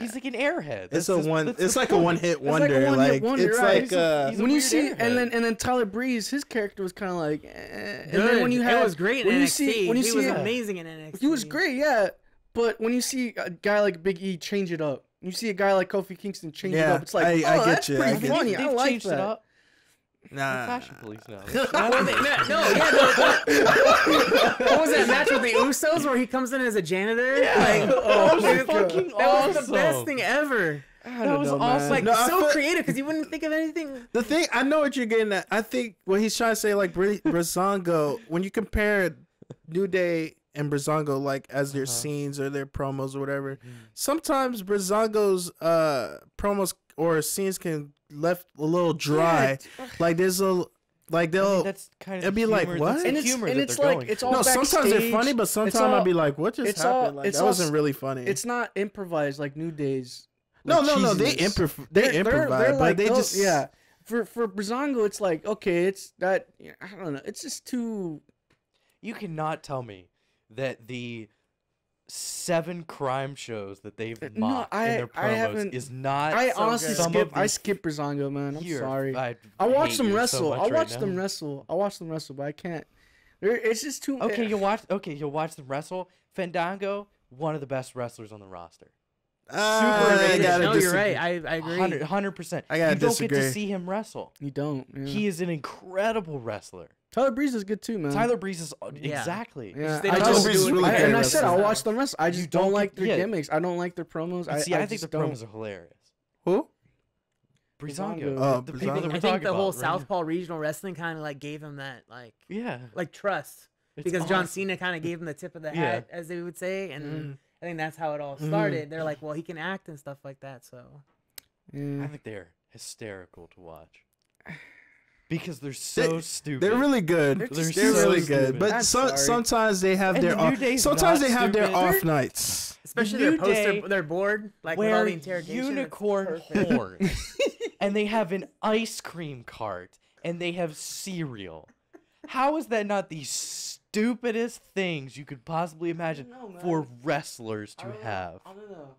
He's like an airhead. It's That's a just- one. that's It's the like a point. one-hit like a wonder. one-hit Like wonder, it's right. like He's a when you weird see airhead. and then Tyler Breeze, his character was kind of like, and Good. then when you have it was great in when NXT. you see when you he see was it- amazing in NXT. he was great, yeah. But when you see a guy like Big E change it up, you see a guy like Kofi Kingston change it Yeah, up. It's like, I get that's you, pretty I get you. funny. They've I like changed it that. up. nah. They're fashion police now. What was that match with the Usos where he comes in as a janitor? Yeah. Like, That was dude, fucking that was the awesome. best thing ever. I That was know, awesome. man. Like No, I so feel- creative because you wouldn't think of anything. The thing I know what you're getting at. I think what he's trying to say, like Breezango, when you compare New Day and Breezango, like as their scenes or their promos or whatever, sometimes Breezango's promos or scenes can left a little dry. Like there's a like I they'll. mean, that's kind of it'd the be like, humor- what? that's the And it's- humor and that it's they're like- going it's for. all no, sometimes they're backstage. funny, but It's sometimes all- I'd be like, what just it's happened? all- Like, it's that all wasn't s- really funny. It's not improvised like New Day's. no, like, no, they cheesiness. they improvise, but they just yeah. For Breezango, it's like okay, it's that I don't know. It's just too. You cannot tell me that the 7 crime shows that they've No, mocked in their I promos haven't- is not. I some honestly of skip. I these- skip Breezango, man. I'm Here, sorry. I watch hate them you so wrestle. much I'll right watch now. them wrestle. I'll watch them wrestle, but I can't. It's just too. Okay, you'll watch. Okay, you'll watch them wrestle. Fandango, one of the best wrestlers on the roster. I rated. gotta No, you're disagree. right. I agree. 100%. I gotta You don't get disagree. to see him wrestle. You don't. Yeah. He is an incredible wrestler. Tyler Breeze is good too, man. Tyler Breeze is Yeah. exactly. Yeah, They I don't just Breeze is do it. really I- good and I at said wrestling. I'll watch them wrestle. I just don't don't like get- their yeah. gimmicks. I don't like their promos. And see, I think just the don't. promos are hilarious. Who? Breezango. Oh, the Breezango. people that I we're think talking the whole about, right? Southpaw regional wrestling kind of like gave him that Yeah. like trust It's because John awesome. Cena kind of gave him the tip of the Yeah. hat, as they would say, and Mm. I think that's how it all started. They're like, well, he can act and stuff like that, so. Yeah. I think they're hysterical to watch. Because they're so stupid. They're really good. They're They're, just really so good. stupid. But I'm sorry. sometimes they have And their the New off. Day's Sometimes not they have their stupid. off nights. Especially New their poster, Day their board, like with all wear the interrogation. it's unicorn perfect. horns. And they have an ice cream cart. And they have cereal. How is that not the stupidest things you could possibly imagine don't know, man. for wrestlers to have? I don't know.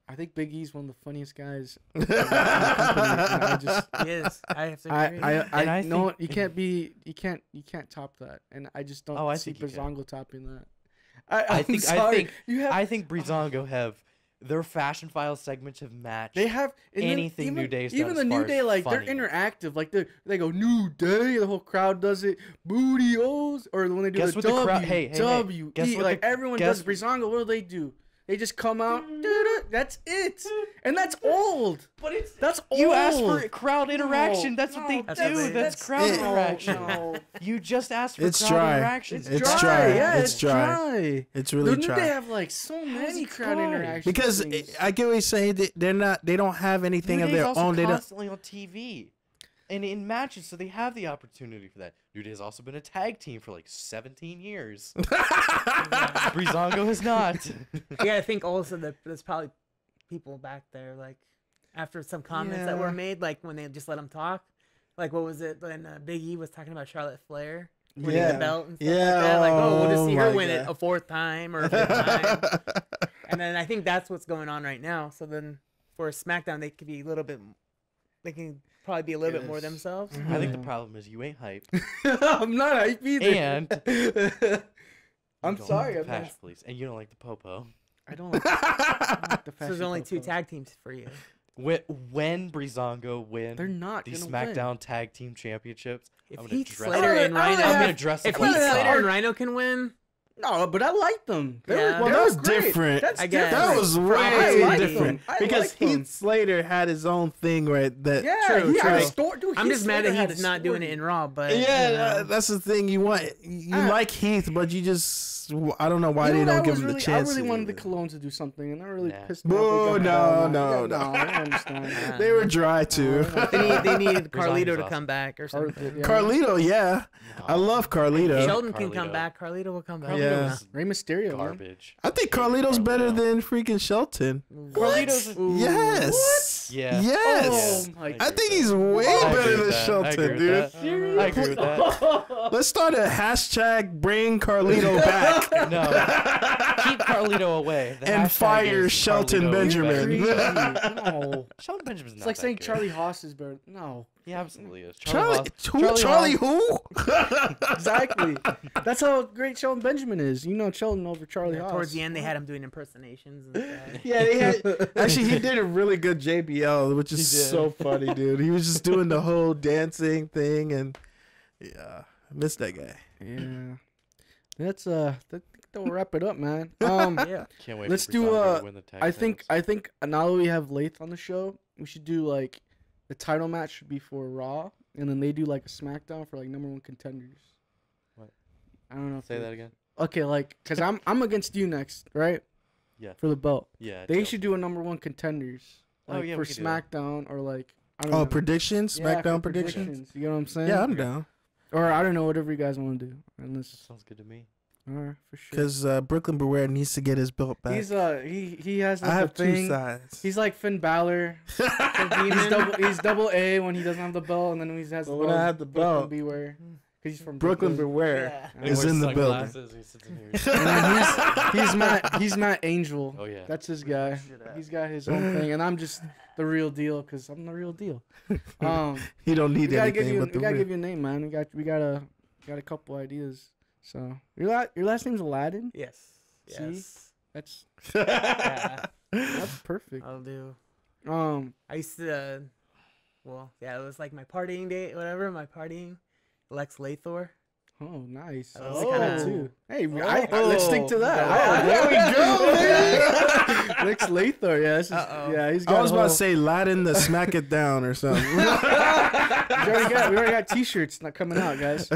I think Big E's one of the funniest guys. He is. I have to agree. And I know think- you can't top that, and I just don't Oh, I see think you can. Breezango topping that. I I'm think sorry. You have I think Breezango have their Fashion Files segments have matched. they have and then anything New even- Day's done even as the far New as Day like funny. they're interactive, like they go New Day, the whole crowd does it, booty O's, or when they do Guess the what the W crowd- hey, hey, hey. W Guess E, what like the- everyone guess- does Breezango. What do? They just come out, doo-doo, that's it, and that's old. But it's That's old. you asked for crowd interaction. No, that's what they no, do. That's crowd it. interaction. No, You just asked for It's crowd dry. interaction. It's dry. Yeah, It's dry. dry. It's The really New Day dry. have like so many it crowd dry? interactions. Because things. I get what you're saying. They don't have anything New of Day's their also own. They don't. constantly on TV. And in matches, so they have the opportunity for that. New Day has also been a tag team for like 17 years. Breezango has not. Yeah, I think also that there's probably people back there, like, after some comments that were made, like, when they just let him talk. Like, what was it when Big E was talking about Charlotte Flair winning the belt and stuff like that? Like, oh, we'll just see her win it a 4th time or a 5th time. And then I think that's what's going on right now. So then for SmackDown, they could be a little bit, they can probably be a little bit more themselves. I think the problem is you ain't hype. I'm not hype either. And I'm sorry. Patch, please. And you don't like the Popo. I don't like the So there's only 2 tag teams for you. When Breezango win They're not the gonna SmackDown win. Tag Team Championships, If I'm gonna Heath dress Slater up. and Rhino, I'm gonna dress if up Heath like Slater Star. and Rhino can win, No, but I like them. They Yeah. were, Well, they that's were great. different. That's I guess. different. That was I way like different them. I because like them. Heath Slater had his own thing, right? That Yeah, True, he had a true. story. Dude, I'm Heath just mad Slater that had he's a not doing story. it in Raw. But yeah, you know. that's the thing. You want you Ah. like Heath, but you just I don't know why You know they what, don't I give was him the really, chance. I really to wanted do the it. Cologne to do something, and I really Nah. pissed me off. Boo, They got no, that. no, no. no. I understand. They were dry too. They needed Carlito to awesome. come back or something. Yeah. Carlito, yeah, I love Carlito. Sheldon can come Carlito. back. Carlito will come back. Yeah. Rey Mysterio, man. Garbage. I think Carlito's better than freaking Shelton. Carlito's Ooh. Yes. Yeah. Yes. Oh my I think he's way I agree better with than that. I Shelton, agree with dude. that. I agree with that. Let's start a hashtag bring Carlito back No. Keep Carlito away. The and hashtag fire is Shelton Carlito Benjamin. Crazy. No. Shelton Benjamin's not It's like that saying good. Charlie Haas is better. No. He absolutely is. Charlie, Charlie who? Charlie Haas- who? Exactly. That's how great Sheldon Benjamin is. You know Sheldon over Charlie Haas. Towards the end, they had him doing impersonations and stuff. Yeah, they had, actually he did a really good JBL, which is He did. so funny, dude. He was just doing the whole dancing thing, and yeah, I miss that guy. Yeah. That's I think they'll wrap it up, man. Yeah. Can't wait Let's for do, Breezango to win the tag I think titles. now that we have Lath on the show, we should do like the title match should be for Raw, and then they do like a SmackDown for like #1 contenders. What? I don't know. Say that again. Okay, like, cause I'm against you next, right? Yeah. For the belt, Yeah. they Chelsea. should do a #1 contenders. Oh, Like, yeah, for we could do that. SmackDown or like I don't Oh, know. predictions, Yeah, SmackDown for predictions. You know what I'm saying? Yeah, I'm down. Or I don't know, whatever you guys want to do. Unless, Sounds good to me. all right, for sure. Because Brooklyn Beware needs to get his belt back. He's he has like I have a thing. 2 sides. He's like Finn Balor. he's double A when he doesn't have the belt, and then when he has the But when belt, I have the Brooklyn belt, Beware. Because he's from Brooklyn Brooklyn. Beware Yeah. is in the building. He sits in here. And then he's Matt Angel. Oh yeah. That's his guy. He's got his own thing, and I'm just the real deal because I'm the real deal. He don't We need gotta give anything you but the we gotta real. give you a name, man. We got a couple ideas. So your last name's Aladdin. Yes. See? Yes. That's Yeah. that's perfect. I'll do. I I used to. Well, yeah, it was like my partying day, whatever. My partying. Lex Luthor. Oh, nice. That I was like kinda- that too. Hey, Oh. let's stick to that. Oh, there we go, man. Lex Luthor. Yeah, this is, Uh-oh. yeah, he's got. I was about to say Latin the Smack It Down or something. we already got T-shirts not coming out, guys.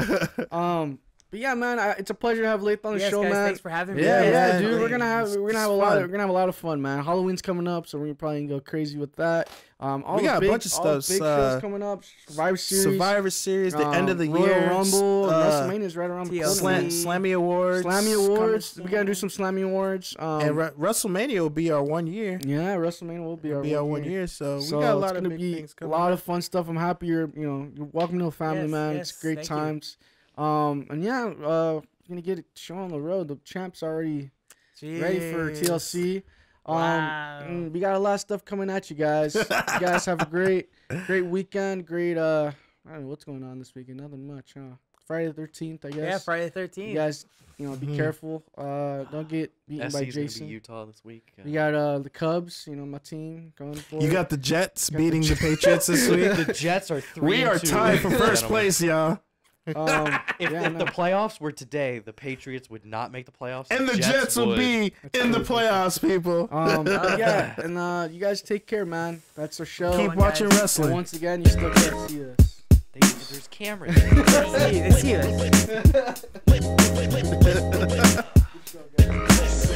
But yeah, man, it's a pleasure to have Lath on the Yes, show, guys, man. thanks for having me. Yeah, Yeah, dude. man. We're gonna have It's a fun. lot of fun, man. Halloween's coming up, so we're probably gonna go crazy with that. All We the got a big, bunch of all the stuff, big shows coming up. Survivor Series, Survivor Series, the end of the Royal year, Rumble, WrestleMania's right around the corner. TLC. Slammy Awards, Slammy Awards. coming We gotta do some Slammy Awards. and WrestleMania will be our 1 year. Yeah, WrestleMania will be our Be our 1 1 year, so we So got a it's lot of gonna big be things a coming. lot of fun stuff. I'm happy you're welcome to the family, Yes, man. yes, It's great thank you. times. And yeah, we're gonna get it show on the road. The champ's already ready for Jeez. TLC. Wow. We got a lot of stuff coming at you guys. You guys have a great weekend. Great. I don't know what's going on this weekend. Nothing much, huh? Friday the 13th, I guess. Yeah, Friday the 13th. You guys, be careful. Don't get beaten by SC's gonna Jason. be Utah this week. You got the Cubs. My team going for You it. got the Jets Got beating the the Patriots this week. The Jets are 3-2. We are tied for first place, y'all. If yeah, the playoffs were today, the Patriots would not make the playoffs. And the Jets will would. be in the playoffs, people. Yeah, and you guys take care, man. That's our show. Keep on, watching guys. And wrestling. once again, you still can't see us. There's cameras. Let's see it. Good show, guys.